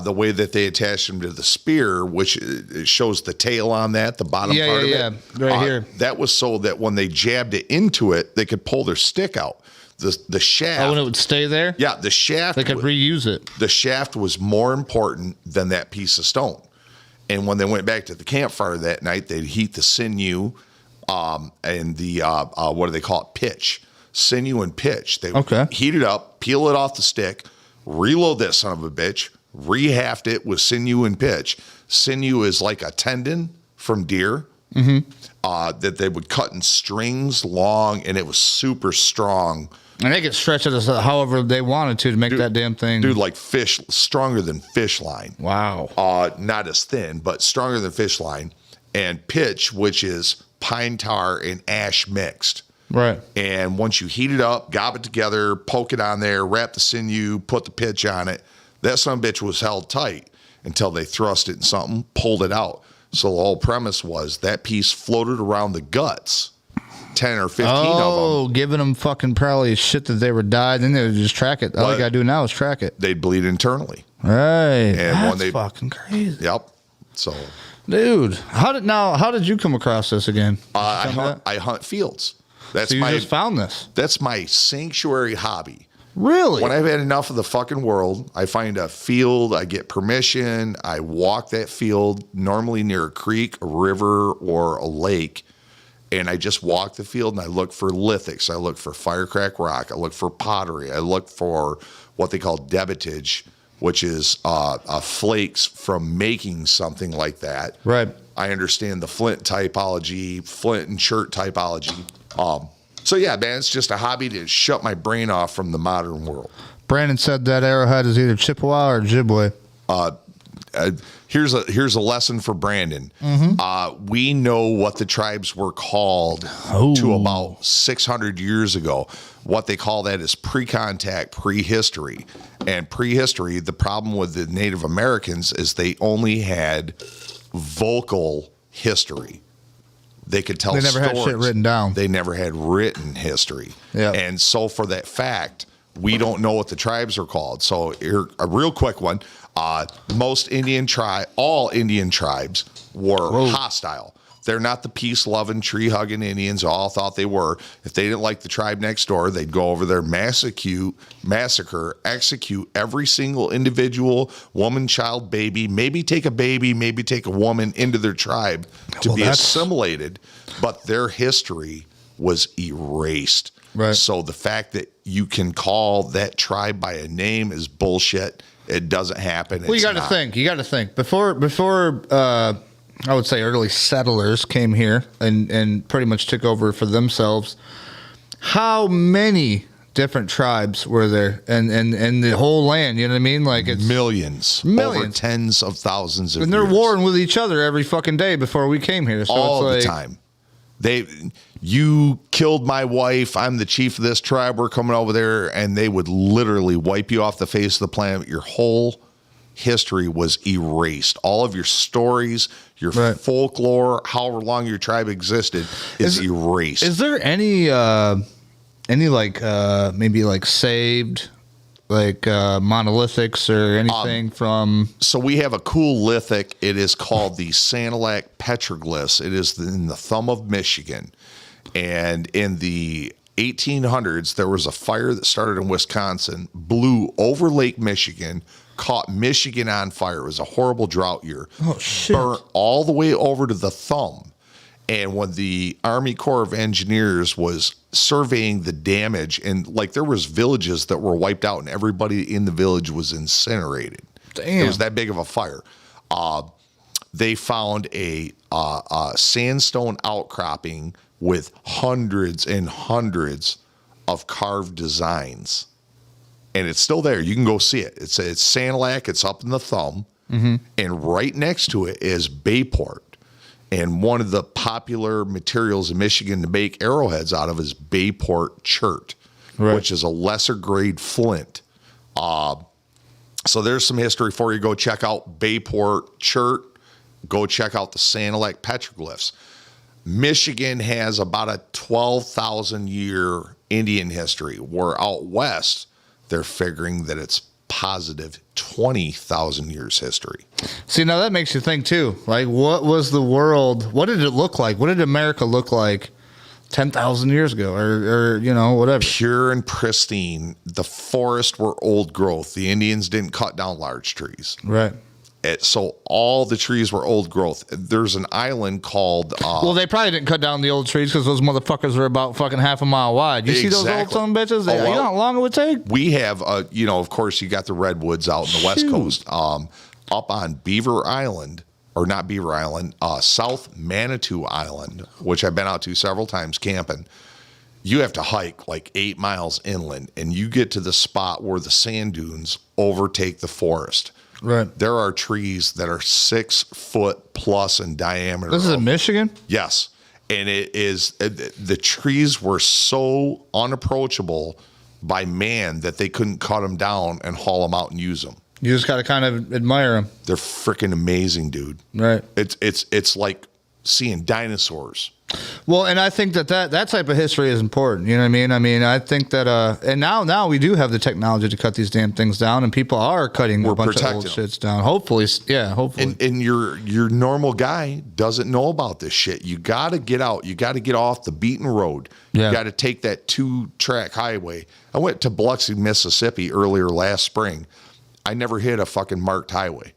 the way that they attached them to the spear, which it shows the tail on that, the bottom part of it. Right here. That was so that when they jabbed it into it, they could pull their stick out. The shaft. Oh, when it would stay there? Yeah, the shaft. They could reuse it. The shaft was more important than that piece of stone. And when they went back to the campfire that night, they'd heat the sinew and the, what do they call it? Pitch. Sinew and pitch. They would heat it up, peel it off the stick, reload that son of a bitch, rehaft it with sinew and pitch. Sinew is like a tendon from deer that they would cut in strings long, and it was super strong. And they could stretch it as however they wanted to make that damn thing. Dude, like fish, stronger than fish line. Wow. Not as thin, but stronger than fish line. And pitch, which is pine tar and ash mixed. Right. And once you heat it up, gob it together, poke it on there, wrap the sinew, put the pitch on it, that son of a bitch was held tight until they thrust it in something, pulled it out. So the whole premise was that piece floated around the guts, 10 or 15 of them. Oh, giving them fucking probably shit that they were died, then they would just track it. All they got to do now is track it. They'd bleed internally. Right. And That's when they fucking crazy. Yep. So, dude, how did you come across this again? I hunt fields. That's so you just found this. That's my sanctuary hobby. Really? When I've had enough of the fucking world, I find a field, I get permission, I walk that field, normally near a creek, a river, or a lake, and I just walk the field and I look for lithics, I look for firecrack rock, I look for pottery, I look for what they call debitage, which is flakes from making something like that. Right. I understand the flint typology, flint and shirt typology. So yeah, man, it's just a hobby to shut my brain off from the modern world. Brandon said that arrowhead is either Chippewa or Ojibwe. Here's a lesson for Brandon. We know what the tribes were called to about 600 years ago. What they call that is pre-contact, prehistory. And prehistory, the problem with the Native Americans is they only had vocal history. They could tell stories. They never had shit written down. They never had written history. Yeah. And so for that fact, we don't know what the tribes are called. So here, a real quick one. All Indian tribes were hostile. They're not the peace-loving, tree-hugging Indians all thought they were. If they didn't like the tribe next door, they'd go over there, massacre, execute every single individual, woman, child, baby, maybe take a woman into their tribe to be assimilated. But their history was erased. Right. So the fact that you can call that tribe by a name is bullshit. It doesn't happen. Well, you got to think. You got to think. Before I would say early settlers came here and pretty much took over for themselves, how many different tribes were there and the whole land? You know what I mean? Like it's millions. Over tens of thousands of and they're years. warring with each other every fucking day before we came here. So all it's the time. You killed my wife. I'm the chief of this tribe. We're coming over there, and they would literally wipe you off the face of the planet. Your whole history was erased. All of your stories, your folklore, however long your tribe existed, is erased. Is there any like maybe like saved like monolithics or anything from? So we have a cool lithic. It is called the Sanilac petroglyphs. It is in the thumb of Michigan. And in the 1800s, there was a fire that started in Wisconsin, blew over Lake Michigan, caught Michigan on fire. It was a horrible drought year. Oh, shit. Burnt all the way over to the thumb. And when the Army Corps of Engineers was surveying the damage, and like there was villages that were wiped out and everybody in the village was incinerated. Damn. It was that big of a fire. They found a sandstone outcropping with hundreds and hundreds of carved designs, and it's still there. You can go see it. It's Sanilac. It's up in the thumb, and right next to it is Bayport. And one of the popular materials in Michigan to make arrowheads out of is Bayport chert, which is a lesser grade flint. So there's some history for you. Go check out Bayport chert. Go check out the Sanilac petroglyphs. Michigan has about a 12,000 year Indian history, where out west they're figuring that it's positive 20,000 years history. See, now that makes you think too. Like, what was the world? What did it look like? What did America look like 10,000 years ago, or whatever? Pure and pristine. The forests were old growth. The Indians didn't cut down large trees. Right. So all the trees were old growth. There's an island called... well, they probably didn't cut down the old trees because those motherfuckers are about fucking half a mile wide. You see those old son bitches? You know how long it would take? We have, of course, you got the redwoods out in the West Coast. Up on Beaver Island, or not Beaver Island, South Manitou Island, which I've been out to several times camping. You have to hike like 8 miles inland, and you get to the spot where the sand dunes overtake the forest. Right. There are trees that are 6 foot plus in diameter. This is in Michigan? Yes. And it is, the trees were so unapproachable by man that they couldn't cut them down and haul them out and use them. You just got to kind of admire them. They're freaking amazing, dude. Right. It's like seeing dinosaurs. Well, and I think that type of history is important. You know what I mean? I mean, I think that, and now we do have the technology to cut these damn things down, and people are cutting a bunch of old shits down. Hopefully, yeah, hopefully. And your normal guy doesn't know about this shit. You got to get out. You got to get off the beaten road. Yeah. You got to take that 2-track highway. I went to Biloxi, Mississippi earlier last spring. I never hit a fucking marked highway.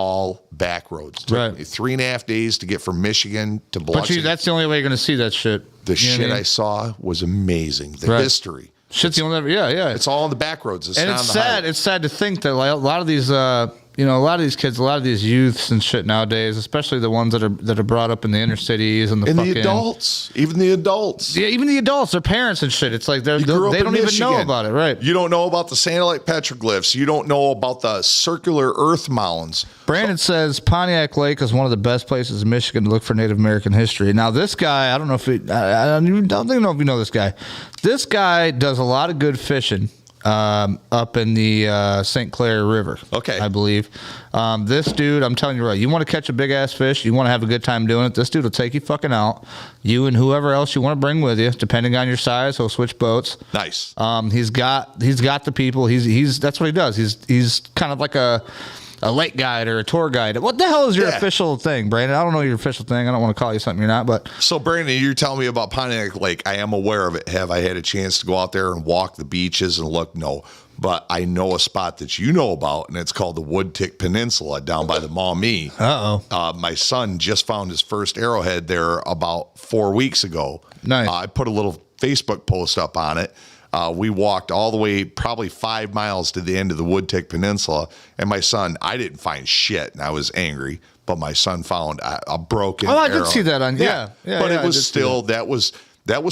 All back roads. Right. 3.5 days to get from Michigan to Biloxi. But that's the only way you're going to see that shit. The shit I saw was amazing. The history. Shit's you'll never. Yeah. It's all on the back roads. It's and not it's on the sad. highway. It's sad to think that like a lot of these, a lot of these kids, a lot of these youths and shit nowadays, especially the ones that are brought up in the inner cities and the adults, even the adults. Yeah, even the adults, their parents and shit. It's like they don't even know about it, right? You don't know about the Sanilac petroglyphs. You don't know about the circular earth mounds. Brandon says Pontiac Lake is one of the best places in Michigan to look for Native American history. Now, this guy, I don't know if I don't know if you know this guy. This guy does a lot of good fishing. Up in the St. Clair River, okay, I believe. This dude, I'm telling you right, you want to catch a big ass fish, you want to have a good time doing it. This dude will take you fucking out. You and whoever else you want to bring with you, depending on your size, he'll switch boats. Nice. He's got the people. He's that's what he does. He's kind of like a lake guide or a tour guide. What the hell is your official thing, Brandon? I don't know your official thing. I don't want to call you something you're not, but. So, Brandon, you're telling me about Pontiac Lake. I am aware of it. Have I had a chance to go out there and walk the beaches and look? No. But I know a spot that you know about, and it's called the Woodtick Peninsula down by the Maumee. Uh-oh. My son just found his first arrowhead there about 4 weeks ago. Nice. I put a little Facebook post up on it. We walked all the way probably 5 miles to the end of the Woodtick Peninsula, and my son, I didn't find shit, and I was angry, but my son found a broken arrow. I did see that on, but it was still, that was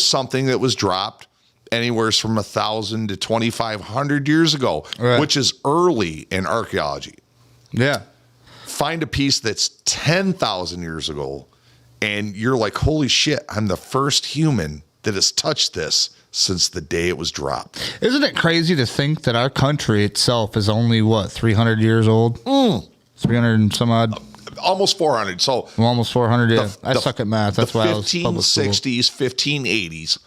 something that was dropped anywhere from 1,000 to 2,500 years ago, which is early in archaeology. Yeah. Find a piece that's 10,000 years ago, and you're like, holy shit, I'm the first human that has touched this since the day it was dropped. Isn't it crazy to think that our country itself is only, 300 years old? 300 and some odd? Almost 400. So almost 400, yeah. I suck at math. That's why I was public school. 1560s,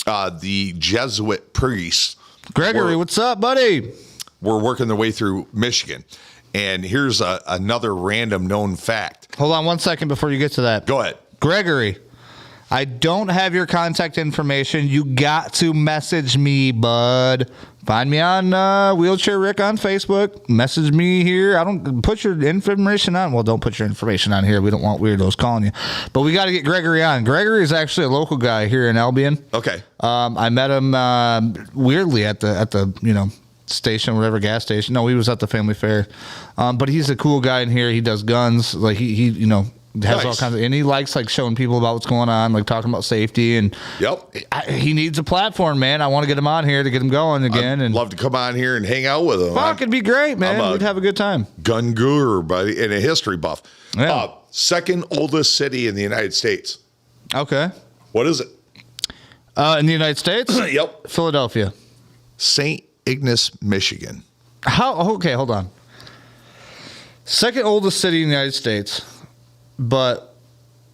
1580s, the Jesuit priests. Gregory, what's up, buddy? Were working their way through Michigan. And here's another random known fact. Hold on 1 second before you get to that. Go ahead. Gregory. I don't have your contact information. You got to message me, bud. Find me on Wheelchair Rick on Facebook. Message me here. I don't put your information on. Well, don't put your information on here. We don't want weirdos calling you. But we got to get Gregory on. Gregory is actually a local guy here in Albion. Okay. I met him weirdly at the station, whatever gas station. No, he was at the family fair. But he's a cool guy in here. He does guns. Like he has all kinds of, and he likes like showing people about what's going on, like talking about safety. And he needs a platform, man. I want to get him on here to get him going again. I'd love to come on here and hang out with him. Fuck, it'd be great, man. We'd have a good time. Gun guru, buddy, and a history buff. Yeah. Second oldest city in the United States. Okay. What is it? In the United States? Yep. Philadelphia. St. Ignace, Michigan. Okay, hold on. Second oldest city in the United States. But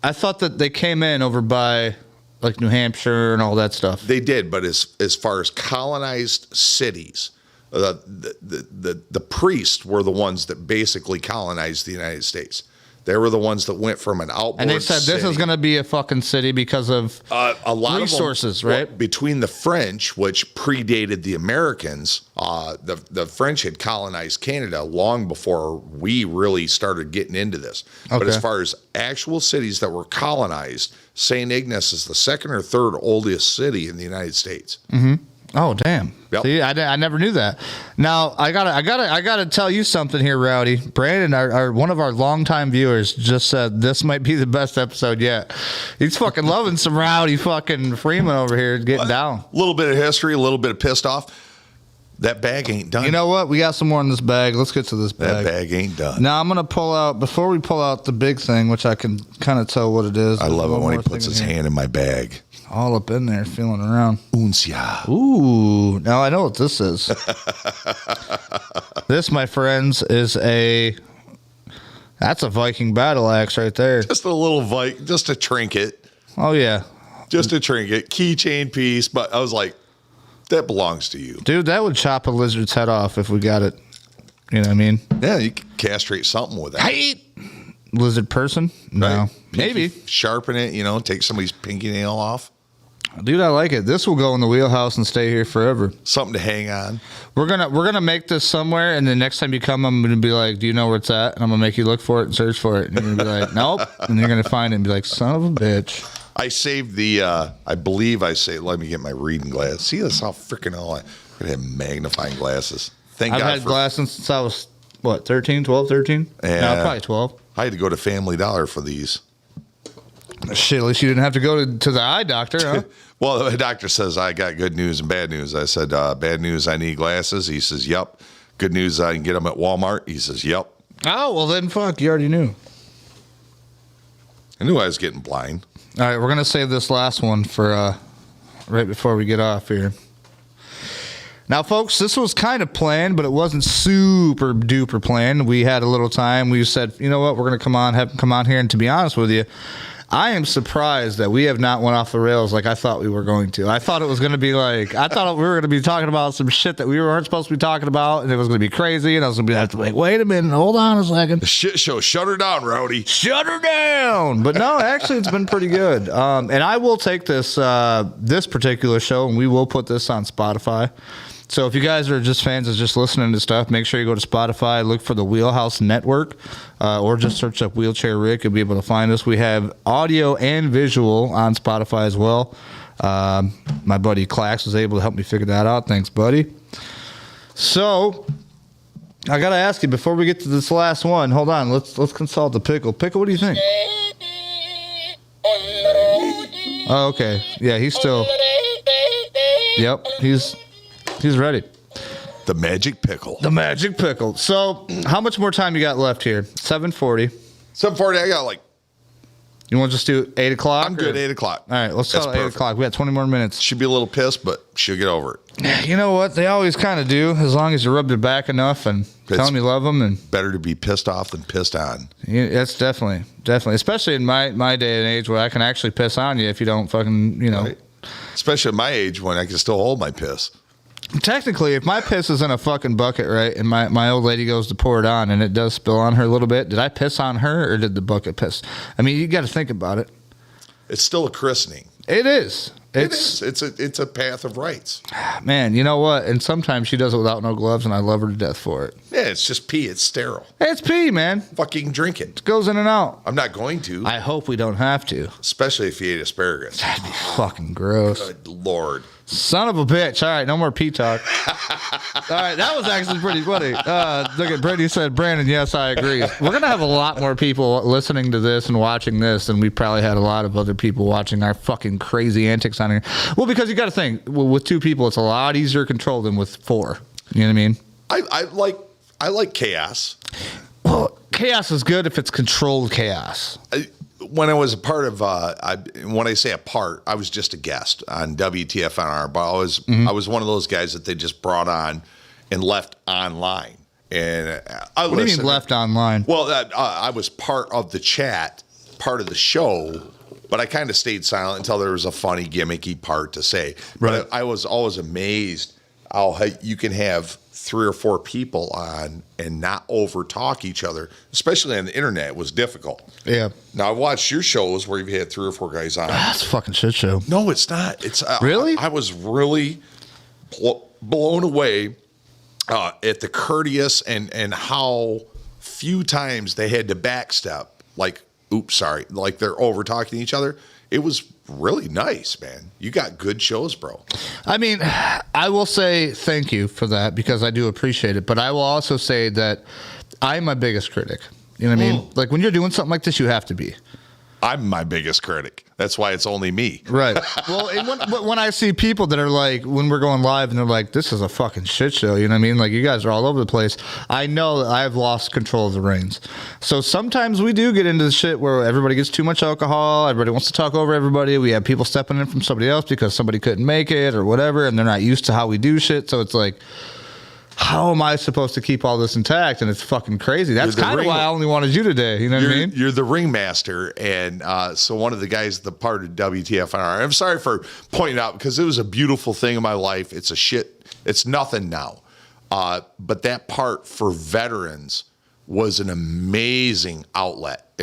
I thought that they came in over by like New Hampshire and all that stuff. They did, but as far as colonized cities, the priests were the ones that basically colonized the United States. They were the ones that went from an outboard and they said city. This is going to be a fucking city because of a lot resources, of them, right? Between the French, which predated the Americans, the French had colonized Canada long before we really started getting into this. Okay. But as far as actual cities that were colonized, St. Ignace is the second or third oldest city in the United States. Mm-hmm. Oh, damn. Yep. See, I never knew that. Now, I gotta tell you something here, Rowdy. Brandon, our one of our longtime viewers, just said this might be the best episode yet. He's fucking loving some Rowdy fucking Freeman over here getting down. A little bit of history, a little bit of pissed off. That bag ain't done. You know what? We got some more in this bag. Let's get to this bag. That bag ain't done. Now, I'm going to pull out, before we pull out the big thing, which I can kind of tell what it is. I love it when he puts his hand in my bag. All up in there, feeling around. Uncia. Ooh, now I know what this is. This, my friends, is that's a Viking battle axe right there. Just a little just a trinket. Oh, yeah. Just a trinket, keychain piece. But I was like, that belongs to you. Dude, that would chop a lizard's head off if we got it. You know what I mean? Yeah, you could castrate something with that. Hey! Lizard person? No. Right? Maybe. Sharpen it, take somebody's pinky nail off. Dude, I like it. This will go in the wheelhouse and stay here forever. Something to hang on. We're gonna make this somewhere, and the next time you come, I'm gonna be like, "Do you know where it's at?" And I'm gonna make you look for it and search for it. And you're gonna be like, "Nope," and you're gonna find it and be like, "Son of a bitch." I saved let me get my reading glass. See, that's how freaking hell I have magnifying glasses. Thank I've God had glasses since I was, 13, 12, 13? Yeah. No, probably 12. I had to go to Family Dollar for these. Shit, at least you didn't have to go to the eye doctor, huh? Well, the doctor says I got good news and bad news. I said, bad news, I need glasses. He says, yep. Good news, I can get them at Walmart. He says, yep. Oh, well then, fuck, you already knew. I knew I was getting blind. All right, we're going to save this last one for right before we get off here. Now, folks, this was kind of planned, but it wasn't super duper planned. We had a little time. We said, you know what, we're going to have him come on here. And to be honest with you, I am surprised that we have not went off the rails like I thought we were going to. I thought it was going to be like, I thought we were going to be talking about some shit that we weren't supposed to be talking about, and it was going to be crazy, and I was going to be like, wait a minute, hold on a second. The shit show, shut her down, Rowdy. Shut her down. But no, actually, it's been pretty good. And I will take this particular show, and we will put this on Spotify. So if you guys are just fans of just listening to stuff, make sure you go to Spotify, look for the Wheelhouse Network, or just search up Wheelchair Rick. You'll be able to find us. We have audio and visual on Spotify as well. My buddy Clax was able to help me figure that out. Thanks, buddy. So I got to ask you, before we get to this last one, hold on. Let's consult the Pickle. Pickle, what do you think? Oh, okay. Yeah, he's still... Yep, He's ready. The magic pickle. The magic pickle. So, how much more time you got left here? 7:40. 7:40. I got You want to just do 8 o'clock? I'm good. 8 o'clock. All right, let's call it 8 o'clock. We got 20 more minutes. She'll be a little pissed, but she'll get over it. You know what? They always kind of do, as long as you rub their back enough and tell them you love them. And better to be pissed off than pissed on. Yeah, that's definitely. Especially in my day and age where I can actually piss on you if you don't fucking, Right. Especially at my age when I can still hold my piss. Technically, if my piss is in a fucking bucket, right, and my old lady goes to pour it on and it does spill on her a little bit, did I piss on her or did the bucket piss? I mean, you got to think about it. It's still a christening. It is. It's a path of rights. Man, you know what? And sometimes she does it without no gloves, and I love her to death for it. Yeah, it's just pee. It's sterile. It's pee, man. Fucking drink it. It goes in and out. I'm not going to. I hope we don't have to. Especially if you ate asparagus. That'd be fucking gross. Good Lord. Son of a bitch. All right, no more pee talk. All right, that was actually pretty funny. Look at Brittany said, Brandon, yes, I agree. We're going to have a lot more people listening to this and watching this than we probably had a lot of other people watching our fucking crazy antics on here. Well, because you got to think, with 2 people, it's a lot easier to control than with 4. You know what I mean? I like chaos. Well, chaos is good if it's controlled chaos. When I was a part of, when I say a part, I was just a guest on WTFNR, but I was one of those guys that they just brought on and left online. And What do you mean left online? Well, I was part of the chat, part of the show, but I kind of stayed silent until there was a funny, gimmicky part to say. Right. But I was always amazed how you can have 3 or 4 people on and not over talk each other, especially on the internet. It was difficult. Yeah. Now, I've watched your shows where you've had 3 or 4 guys on. That's a fucking shit show. No, it's not. It's really? I was really blown away at the courteous and how few times they had to backstep. Like, oops, sorry. Like they're over talking to each other. It was really nice, man. You got good shows, bro. I mean, I will say thank you for that because I do appreciate it. But I will also say that I'm my biggest critic. You know what I mean? Like when you're doing something like this, you have to be. I'm my biggest critic. That's why it's only me. Right. Well, and when I see people that are like, when we're going live and they're like, this is a fucking shit show, you know what I mean? Like, you guys are all over the place. I know that I've lost control of the reins. So sometimes we do get into the shit where everybody gets too much alcohol. Everybody wants to talk over everybody. We have people stepping in from somebody else because somebody couldn't make it or whatever, and they're not used to how we do shit. So it's like, how am I supposed to keep all this intact? And it's fucking crazy. That's kind of why I only wanted you today. You know what I mean? You're the ringmaster. And so one of the guys, the part of WTFNR, I'm sorry for pointing out because it was a beautiful thing in my life. It's a shit. It's nothing now. But that part for veterans was an amazing outlet.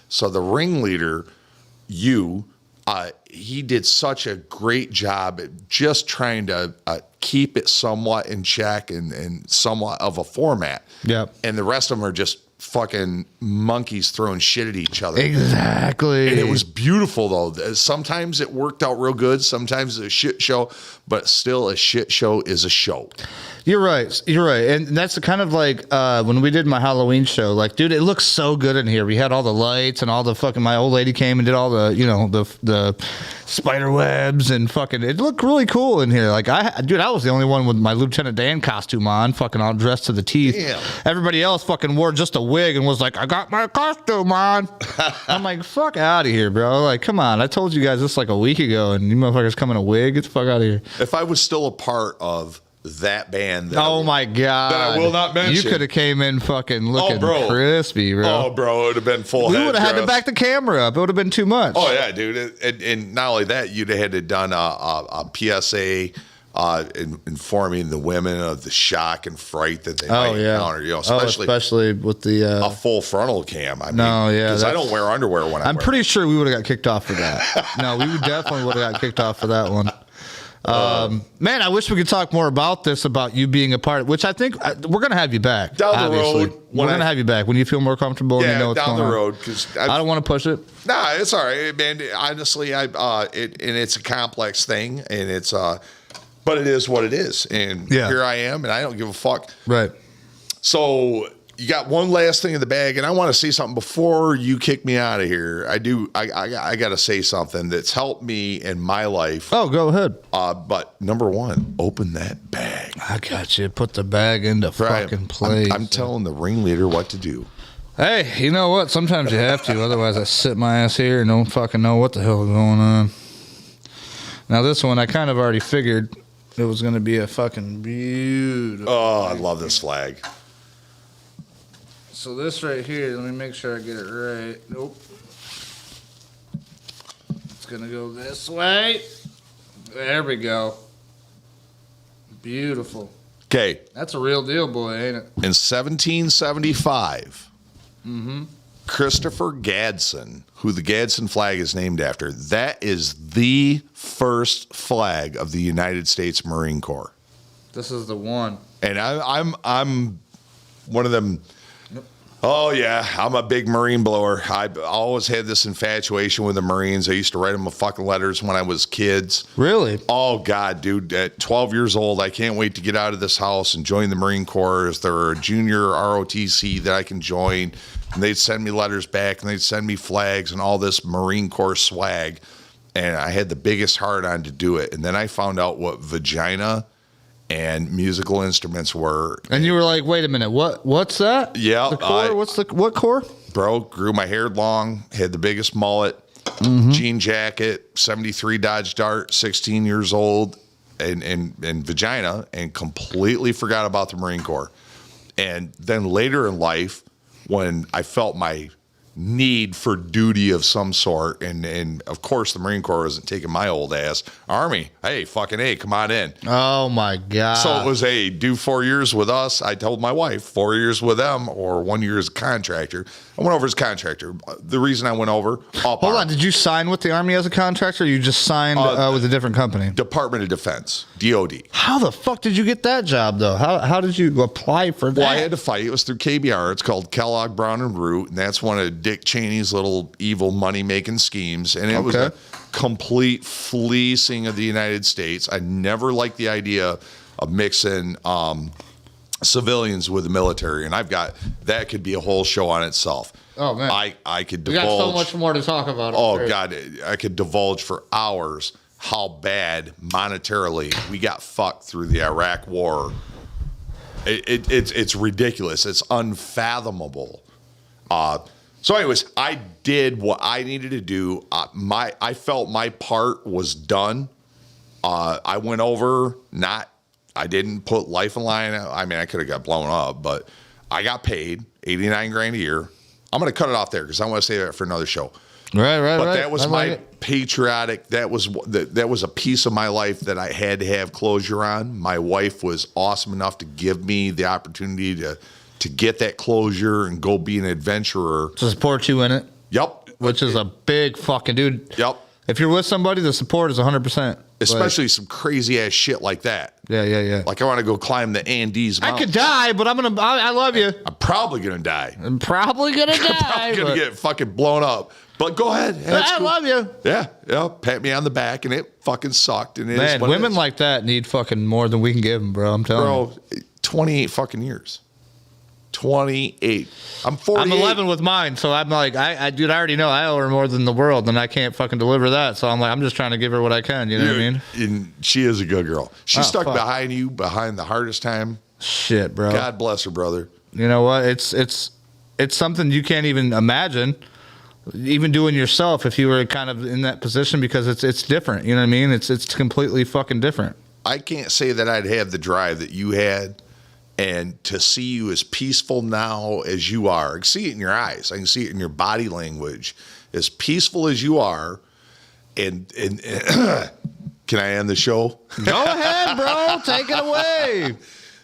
So the ringleader, he did such a great job at just trying to keep it somewhat in check and somewhat of a format. Yep. And the rest of them are just fucking monkeys throwing shit at each other. Exactly. And it was beautiful, though. Sometimes it worked out real good. Sometimes it's a shit show. But still, a shit show is a show. You're right. And that's kind of like when we did my Halloween show. Like, dude, it looks so good in here. We had all the lights and all the fucking. My old lady came and did all the, the spider webs and fucking. It looked really cool in here. Like, I was the only one with my Lieutenant Dan costume on, fucking all dressed to the teeth. Damn. Everybody else fucking wore just a wig and was like, I got my costume on. I'm like, fuck out of here, bro. Like, come on. I told you guys this like a week ago, and you motherfuckers come in a wig. Get the fuck out of here. If I was still a part of that band, my God, that I will not mention, you could have came in fucking looking crispy, bro. Oh, bro, it would have been full. We would have had to back the camera up. It would have been too much. Oh yeah, dude. And not only that, you'd have had to done a PSA informing the women of the shock and fright that they might encounter. Especially with the a full frontal cam. I mean, because I don't wear underwear when I'm pretty sure we would have got kicked off for that. No, we definitely would have got kicked off for that one. Man, I wish we could talk more about this, about you being a part, which I think we're going to have you back. Down the road. We're going to have you back when you feel more comfortable and you know what's down going the on. road. Because I don't want to push it. Nah, it's all right, man. Honestly, and it's a complex thing, and it's but it is what it is. And here I am, and I don't give a fuck. Right. So you got one last thing in the bag, and I want to say something before you kick me out of here. I got to say something that's helped me in my life. Oh, go ahead. But number one, open that bag. I got you. Put the bag into fucking place. I'm telling the ringleader what to do. Hey, you know what? Sometimes you have to. Otherwise, I sit my ass here and don't fucking know what the hell is going on. Now, this one, I kind of already figured it was going to be a fucking beautiful. Oh, I love this flag. So this right here, let me make sure I get it right. Nope. It's going to go this way. There we go. Beautiful. Okay. That's a real deal, boy, ain't it? In 1775, Christopher Gadsden, who the Gadsden flag is named after, that is the first flag of the United States Marine Corps. This is the one. And I'm one of them. Oh yeah, I'm a big Marine blower. I've always had this infatuation with the Marines. I used to write them fucking letters when I was kids. Really? Oh God, dude! At 12 years old, I can't wait to get out of this house and join the Marine Corps. Is there a junior ROTC that I can join? And they'd send me letters back, and they'd send me flags and all this Marine Corps swag. And I had the biggest heart on to do it. And then I found out what vagina and musical instruments were. And you were like, wait a minute, what's that? Yeah. The core? What core? Bro, grew my hair long, had the biggest mullet, jean jacket, 73 Dodge Dart, 16 years old, and vagina, and completely forgot about the Marine Corps. And then later in life, when I felt my need for duty of some sort, and of course the Marine Corps wasn't taking my old ass. Army, hey, fucking A, come on in. Oh my God. So it was do 4 years with us. I told my wife 4 years with them or 1 year as a contractor. I went over as contractor. The reason I went over. Hold on, did you sign with the Army as a contractor, or you just signed with a different company? Department of Defense, DOD. How the fuck did you get that job though? How did you apply for that? Well, I had to fight. It was through KBR. It's called Kellogg, Brown and Root, and that's one of Dick Cheney's little evil money-making schemes. And it was a complete fleecing of the United States. I never liked the idea of mixing civilians with the military, and that could be a whole show on itself. Oh man, I could divulge. We got so much more to talk about. Oh God, I could divulge for hours how bad monetarily we got fucked through the Iraq War. It's ridiculous. It's unfathomable. So anyways, I did what I needed to do. I felt my part was done. I went over, I didn't put life in line. I mean, I could have got blown up, but I got paid $89,000 a year. I'm going to cut it off there because I want to say that for another show. Right. But that was my patriotic. That was a piece of my life that I had to have closure on. My wife was awesome enough to give me the opportunity to get that closure and go be an adventurer. To support you in it. Yep. Which is a big fucking dude. Yep. If you're with somebody, the support is 100%. Especially some crazy ass shit like that. Yeah. Like I want to go climb the Andes Mountains. I could die, but I love you. I'm probably going to die. I'm probably going to die. I'm going to get fucking blown up. But go ahead. I love you. Yeah. Pat me on the back, and it fucking sucked. And man, women like that need fucking more than we can give them, bro. I'm telling you. 28 fucking years. 28. I'm 48. I'm 11 with mine, so I'm like, dude, I already know I owe her more than the world, and I can't fucking deliver that. So I'm like, I'm just trying to give her what I can. You know what I mean? And she is a good girl. She stuck behind you, behind the hardest time. Shit, bro. God bless her, brother. You know what? It's something you can't even imagine, even doing yourself if you were kind of in that position, because it's different. You know what I mean? It's completely fucking different. I can't say that I'd have the drive that you had. And to see you as peaceful now as you are, I can see it in your eyes. I can see it in your body language. As peaceful as you are, and can I end the show? Go ahead, bro. Take it away.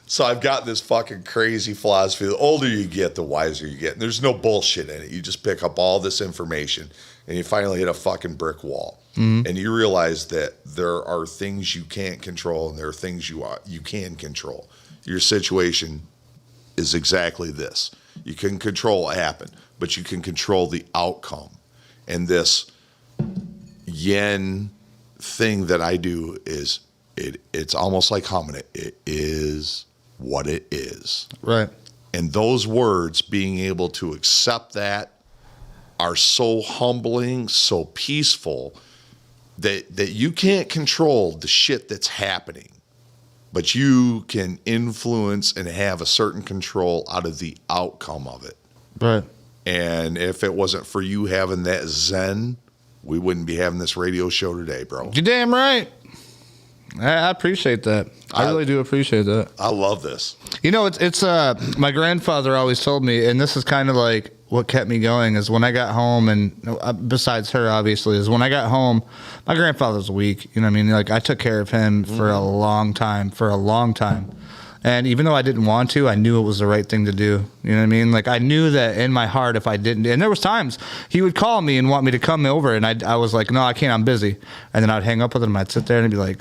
So I've got this fucking crazy philosophy. The older you get, the wiser you get. And there's no bullshit in it. You just pick up all this information, and you finally hit a fucking brick wall. Mm-hmm. And you realize that there are things you can't control, and there are things you can control. Your situation is exactly this. You can control what happened, but you can control the outcome. And this yen thing that I do is it's almost like humming it. It is what it is. Right. And those words, being able to accept that, are so humbling, so peaceful, that you can't control the shit that's happening. But you can influence and have a certain control out of the outcome of it. Right. And if it wasn't for you having that zen, we wouldn't be having this radio show today, bro. You're damn right. I appreciate that. I really do appreciate that. I love this. You know, it's my grandfather always told me, and this is kind of like what kept me going, is when I got home, and besides her, obviously, is when I got home, my grandfather's weak. You know what I mean? Like, I took care of him for a long time. And even though I didn't want to, I knew it was the right thing to do. You know what I mean? Like I knew that in my heart, if I didn't, and there was times he would call me and want me to come over, and I was like, no, I can't, I'm busy. And then I'd hang up with him. I'd sit there and he'd be like,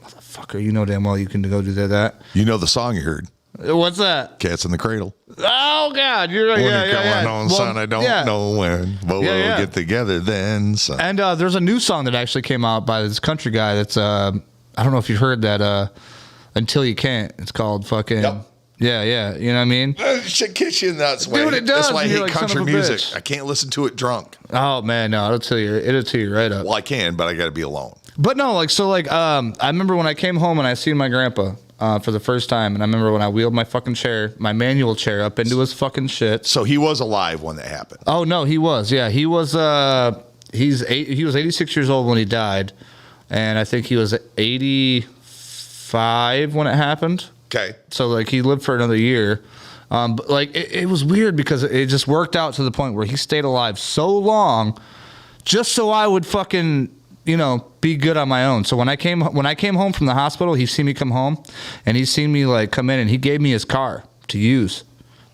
motherfucker, you know damn well you can go do that. You know the song you heard? What's that? Cats in the Cradle. Oh God, you're right. When Yeah, you're coming yeah, yeah. on, son, I don't know when, but we'll get together then, son. And there's a new song that actually came out by this country guy. That's I don't know if you've heard that. Until You Can't. It's called fucking. Yep. Yeah. You know what I mean? Shit kicks you in that way. Dude, it does. That's why I You're hate like, country son of a music. bitch. I can't listen to it drunk. Oh man, no, it'll tell you right up. Well, I can, but I got to be alone. But no, I remember when I came home and I seen my grandpa for the first time, and I remember when I wheeled my fucking chair, my manual chair, up into his fucking shit. So he was alive when that happened. Oh no, he was. Yeah, he was. He was 86 years old when he died, and I think he was 85 when it happened. Okay. So like he lived for another year. But like it was weird because it just worked out to the point where he stayed alive so long just so I would fucking, be good on my own. So when I came home from the hospital, he seen me come home and he seen me like come in and he gave me his car to use,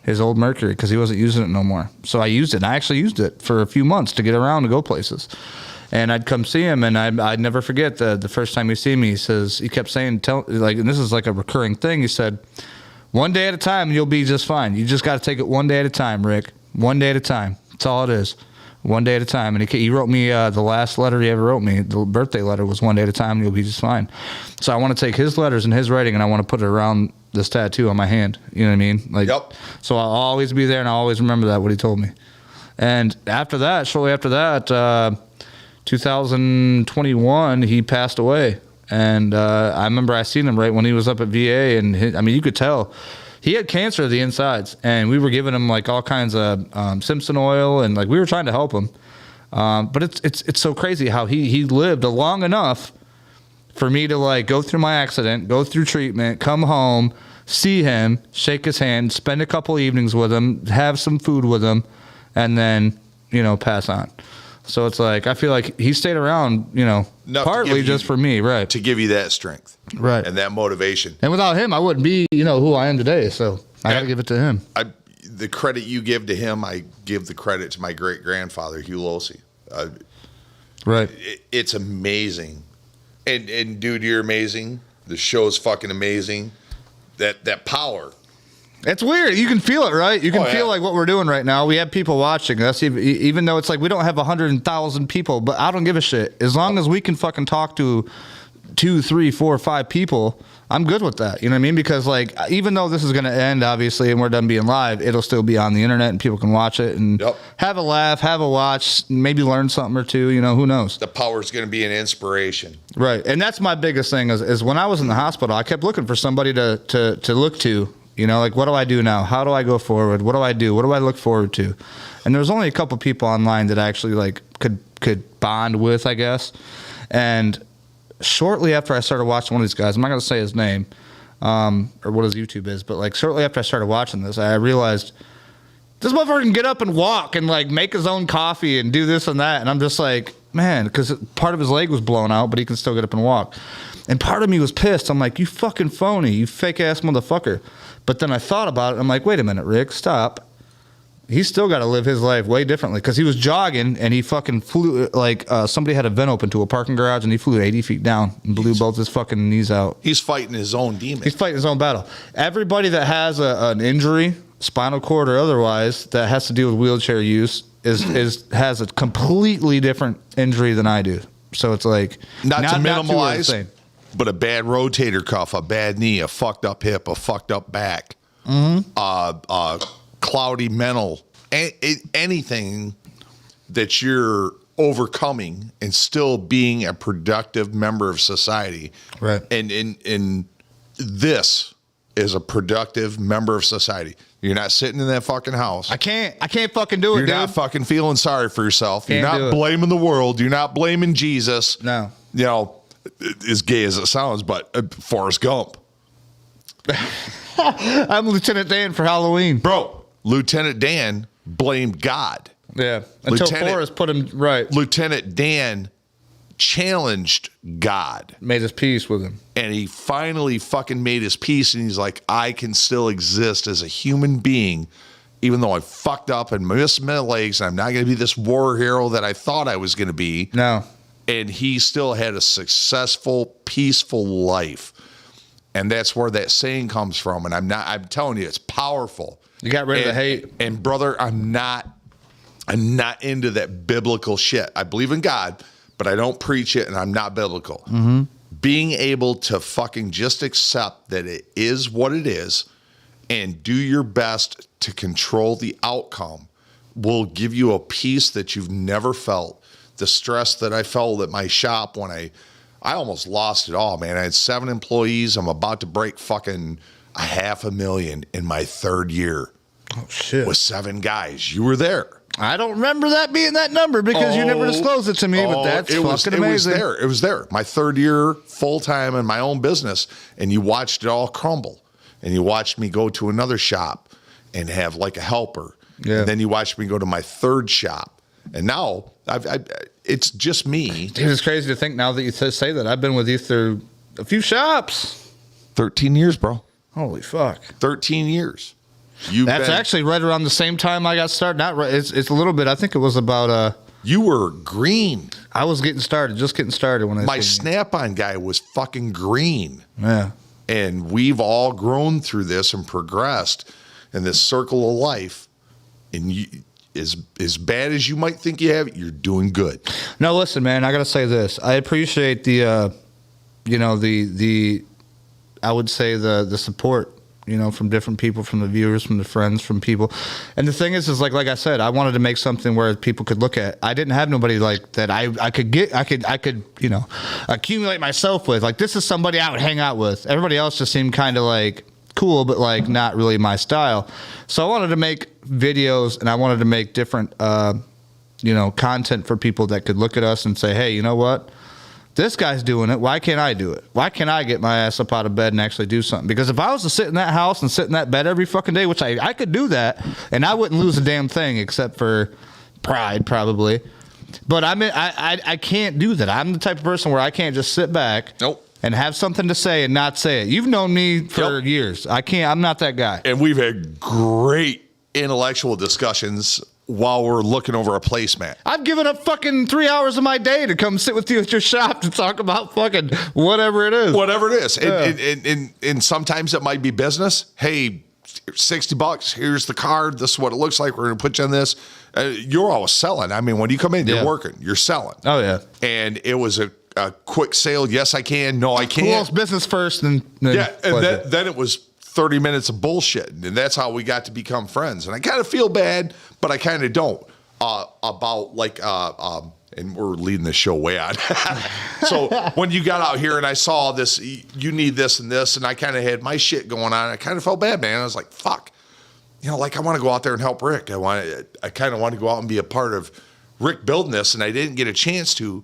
his old Mercury, because he wasn't using it no more. So I used it, and I actually used it for a few months to get around and go places. And I'd come see him, and I'd never forget the first time he see me. He kept saying, and this is like a recurring thing. He said, "One day at a time, you'll be just fine. You just got to take it one day at a time, Rick. One day at a time. That's all it is. One day at a time." And he wrote me the last letter he ever wrote me. The birthday letter was "One day at a time, and you'll be just fine." So I want to take his letters and his writing, and I want to put it around this tattoo on my hand. You know what I mean? Yep. So I'll always be there, and I'll always remember that, what he told me. And shortly after that, 2021, he passed away. And I remember I seen him right when he was up at VA, and you could tell he had cancer of the insides, and we were giving him like all kinds of Simpson oil, and like we were trying to help him. But it's so crazy how he lived long enough for me to like go through my accident, go through treatment, come home, see him, shake his hand, spend a couple evenings with him, have some food with him, and then pass on. So it's like I feel like he stayed around, partly just for me, right? To give you that strength, right, and that motivation. And without him, I wouldn't be, who I am today. So I got to give it to him. The credit you give to him, I give the credit to my great grandfather, Hugh Losey. Right. It's amazing, and dude, you're amazing. The show's fucking amazing. That power. It's weird. You can feel it, right? You can feel like what we're doing right now. We have people watching us, even though it's like we don't have 100,000 people, but I don't give a shit. As long as we can fucking talk to 2, 3, 4, 5 people, I'm good with that. You know what I mean? Because like, even though this is going to end, obviously, and we're done being live, it'll still be on the internet and people can watch it and have a laugh, have a watch, maybe learn something or two. Who knows? The power's going to be an inspiration. Right. And that's my biggest thing is when I was in the hospital, I kept looking for somebody to look to. Like, what do I do now? How do I go forward? What do I do? What do I look forward to? And there's only a couple people online that I actually like could bond with, I guess. And shortly after I started watching one of these guys, I'm not going to say his name or what his YouTube is, but like shortly after I started watching this, I realized this motherfucker can get up and walk and like make his own coffee and do this and that. And I'm just like, man, because part of his leg was blown out, but he can still get up and walk. And part of me was pissed. I'm like, you fucking phony, you fake ass motherfucker. But then I thought about it. And I'm like, wait a minute, Rick, stop. He's still got to live his life way differently because he was jogging and he fucking flew like somebody had a vent open to a parking garage and he flew 80 feet down and blew both his fucking knees out. He's fighting his own demon. He's fighting his own battle. Everybody that has an injury, spinal cord or otherwise, that has to deal with wheelchair use has a completely different injury than I do. So it's like not to minimalize. But a bad rotator cuff, a bad knee, a fucked up hip, a fucked up back, cloudy mental, anything that you're overcoming and still being a productive member of society. Right. And this is a productive member of society. You're not sitting in that fucking house. I can't fucking do it, You're dude. not fucking feeling sorry for yourself. Can't You're not blaming the world. You're not blaming Jesus. No. As gay as it sounds, but Forrest Gump. I'm Lieutenant Dan for Halloween. Bro, Lieutenant Dan blamed God. Yeah. Until Forrest put him right. Lieutenant Dan challenged God. Made his peace with him. And he finally fucking made his peace, and he's like, I can still exist as a human being, even though I fucked up and missed my legs, and I'm not going to be this war hero that I thought I was going to be. No. And he still had a successful, peaceful life. And that's where that saying comes from. And I'm telling you, it's powerful. You got rid of the hate. And brother, I'm not into that biblical shit. I believe in God, but I don't preach it, and I'm not biblical. Mm-hmm. Being able to fucking just accept that it is what it is and do your best to control the outcome will give you a peace that you've never felt. The stress that I felt at my shop when I almost lost it all, man. I had 7 employees. I'm about to break fucking $500,000 in my 3rd year. Oh, shit. With 7 guys. You were there. I don't remember that being that number because you never disclosed it to me, but that's fucking amazing. It was there. My 3rd year full-time in my own business, and you watched it all crumble. And you watched me go to another shop and have like a helper. Yeah. And then you watched me go to my 3rd shop. And now it's just me. Dude, it's crazy to think now that you say that. I've been with you through a few shops. 13 years, bro. Holy fuck. 13 years. That's actually right around the same time I got started. Not right. It's a little bit. I think it was about You were green. I was just getting started when my Snap-on guy was fucking green. Yeah. And we've all grown through this and progressed in this circle of life. And as bad as you might think you have, you're doing good. No, listen, man. I gotta say this. I appreciate the I would say the support. From different people, from the viewers, from the friends, from people. And the thing is like I said, I wanted to make something where people could look at. I didn't have nobody like that I could accumulate myself with. Like, this is somebody I would hang out with. Everybody else just seemed kind of like cool, but like not really my style. So I wanted to make videos, and I wanted to make different, content for people that could look at us and say, hey, you know what? This guy's doing it. Why can't I do it? Why can't I get my ass up out of bed and actually do something? Because if I was to sit in that house and sit in that bed every fucking day, which I could do that, and I wouldn't lose a damn thing except for pride, probably. But I can't do that. I'm the type of person where I can't just sit back and have something to say and not say it. You've known me for years. I'm not that guy. And we've had great intellectual discussions while we're looking over a placemat. I've given up fucking 3 hours of my day to come sit with you at your shop to talk about fucking whatever it is. Whatever it is. Yeah. And sometimes it might be business. Hey, $60. Here's the card. This is what it looks like. We're going to put you on this. You're always selling. I mean, when you come in, you're working. You're selling. Oh, yeah. And it was a quick sale. Yes, I can. No, I can't. Who else business first? And then it was 30 minutes of bullshit. And that's how we got to become friends. And I kind of feel bad, but I kind of don't about like, and we're leading the show way out. So when you got out here and I saw this, you need this and this, and I kind of had my shit going on, I kind of felt bad, man. I was like, fuck. Like I want to go out there and help Rick. I kind of want to go out and be a part of Rick building this, and I didn't get a chance to.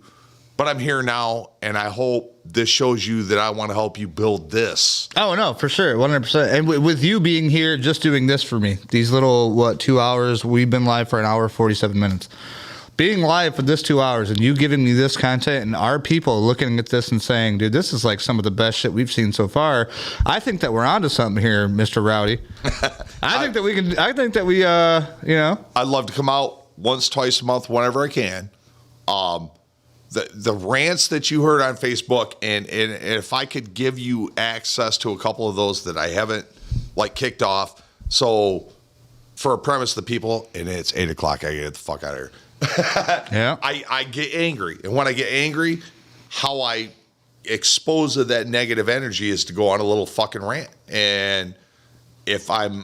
But I'm here now, and I hope this shows you that I want to help you build this. Oh, no, for sure, 100%. And with you being here, just doing this for me, these little, 2 hours, we've been live for an hour, 47 minutes. Being live for this 2 hours and you giving me this content and our people looking at this and saying, dude, this is like some of the best shit we've seen so far. I think that we're onto something here, Mr. Rowdy. I think that we I'd love to come out once, twice a month, whenever I can. The rants that you heard on Facebook, and if I could give you access to a couple of those that I haven't kicked off. So for a premise, the people, and it's 8 o'clock, I get the fuck out of here. Yeah. I get angry. And when I get angry, how I expose of that negative energy is to go on a little fucking rant. And if I'm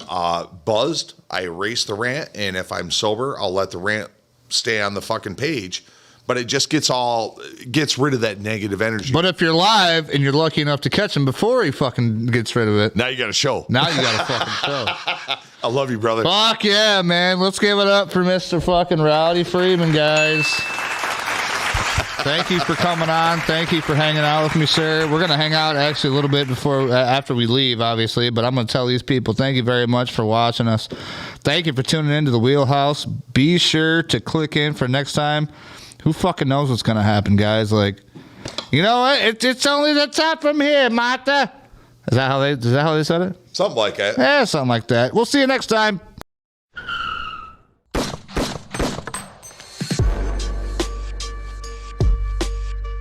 buzzed, I erase the rant. And if I'm sober, I'll let the rant stay on the fucking page. But it just gets rid of that negative energy. But if you're live and you're lucky enough to catch him before he fucking gets rid of it. Now you got a show. Now you got a fucking show. I love you, brother. Fuck yeah, man. Let's give it up for Mr. fucking Rowdy Freeman, guys. Thank you for coming on. Thank you for hanging out with me, sir. We're going to hang out actually a little bit after we leave, obviously, but I'm going to tell these people thank you very much for watching us. Thank you for tuning into the Wheelhouse. Be sure to click in for next time. Who fucking knows what's gonna happen, guys? Like, you know what? It's only the top from here, Martha. Is that how they said it? Something like that. Yeah, something like that. We'll see you next time.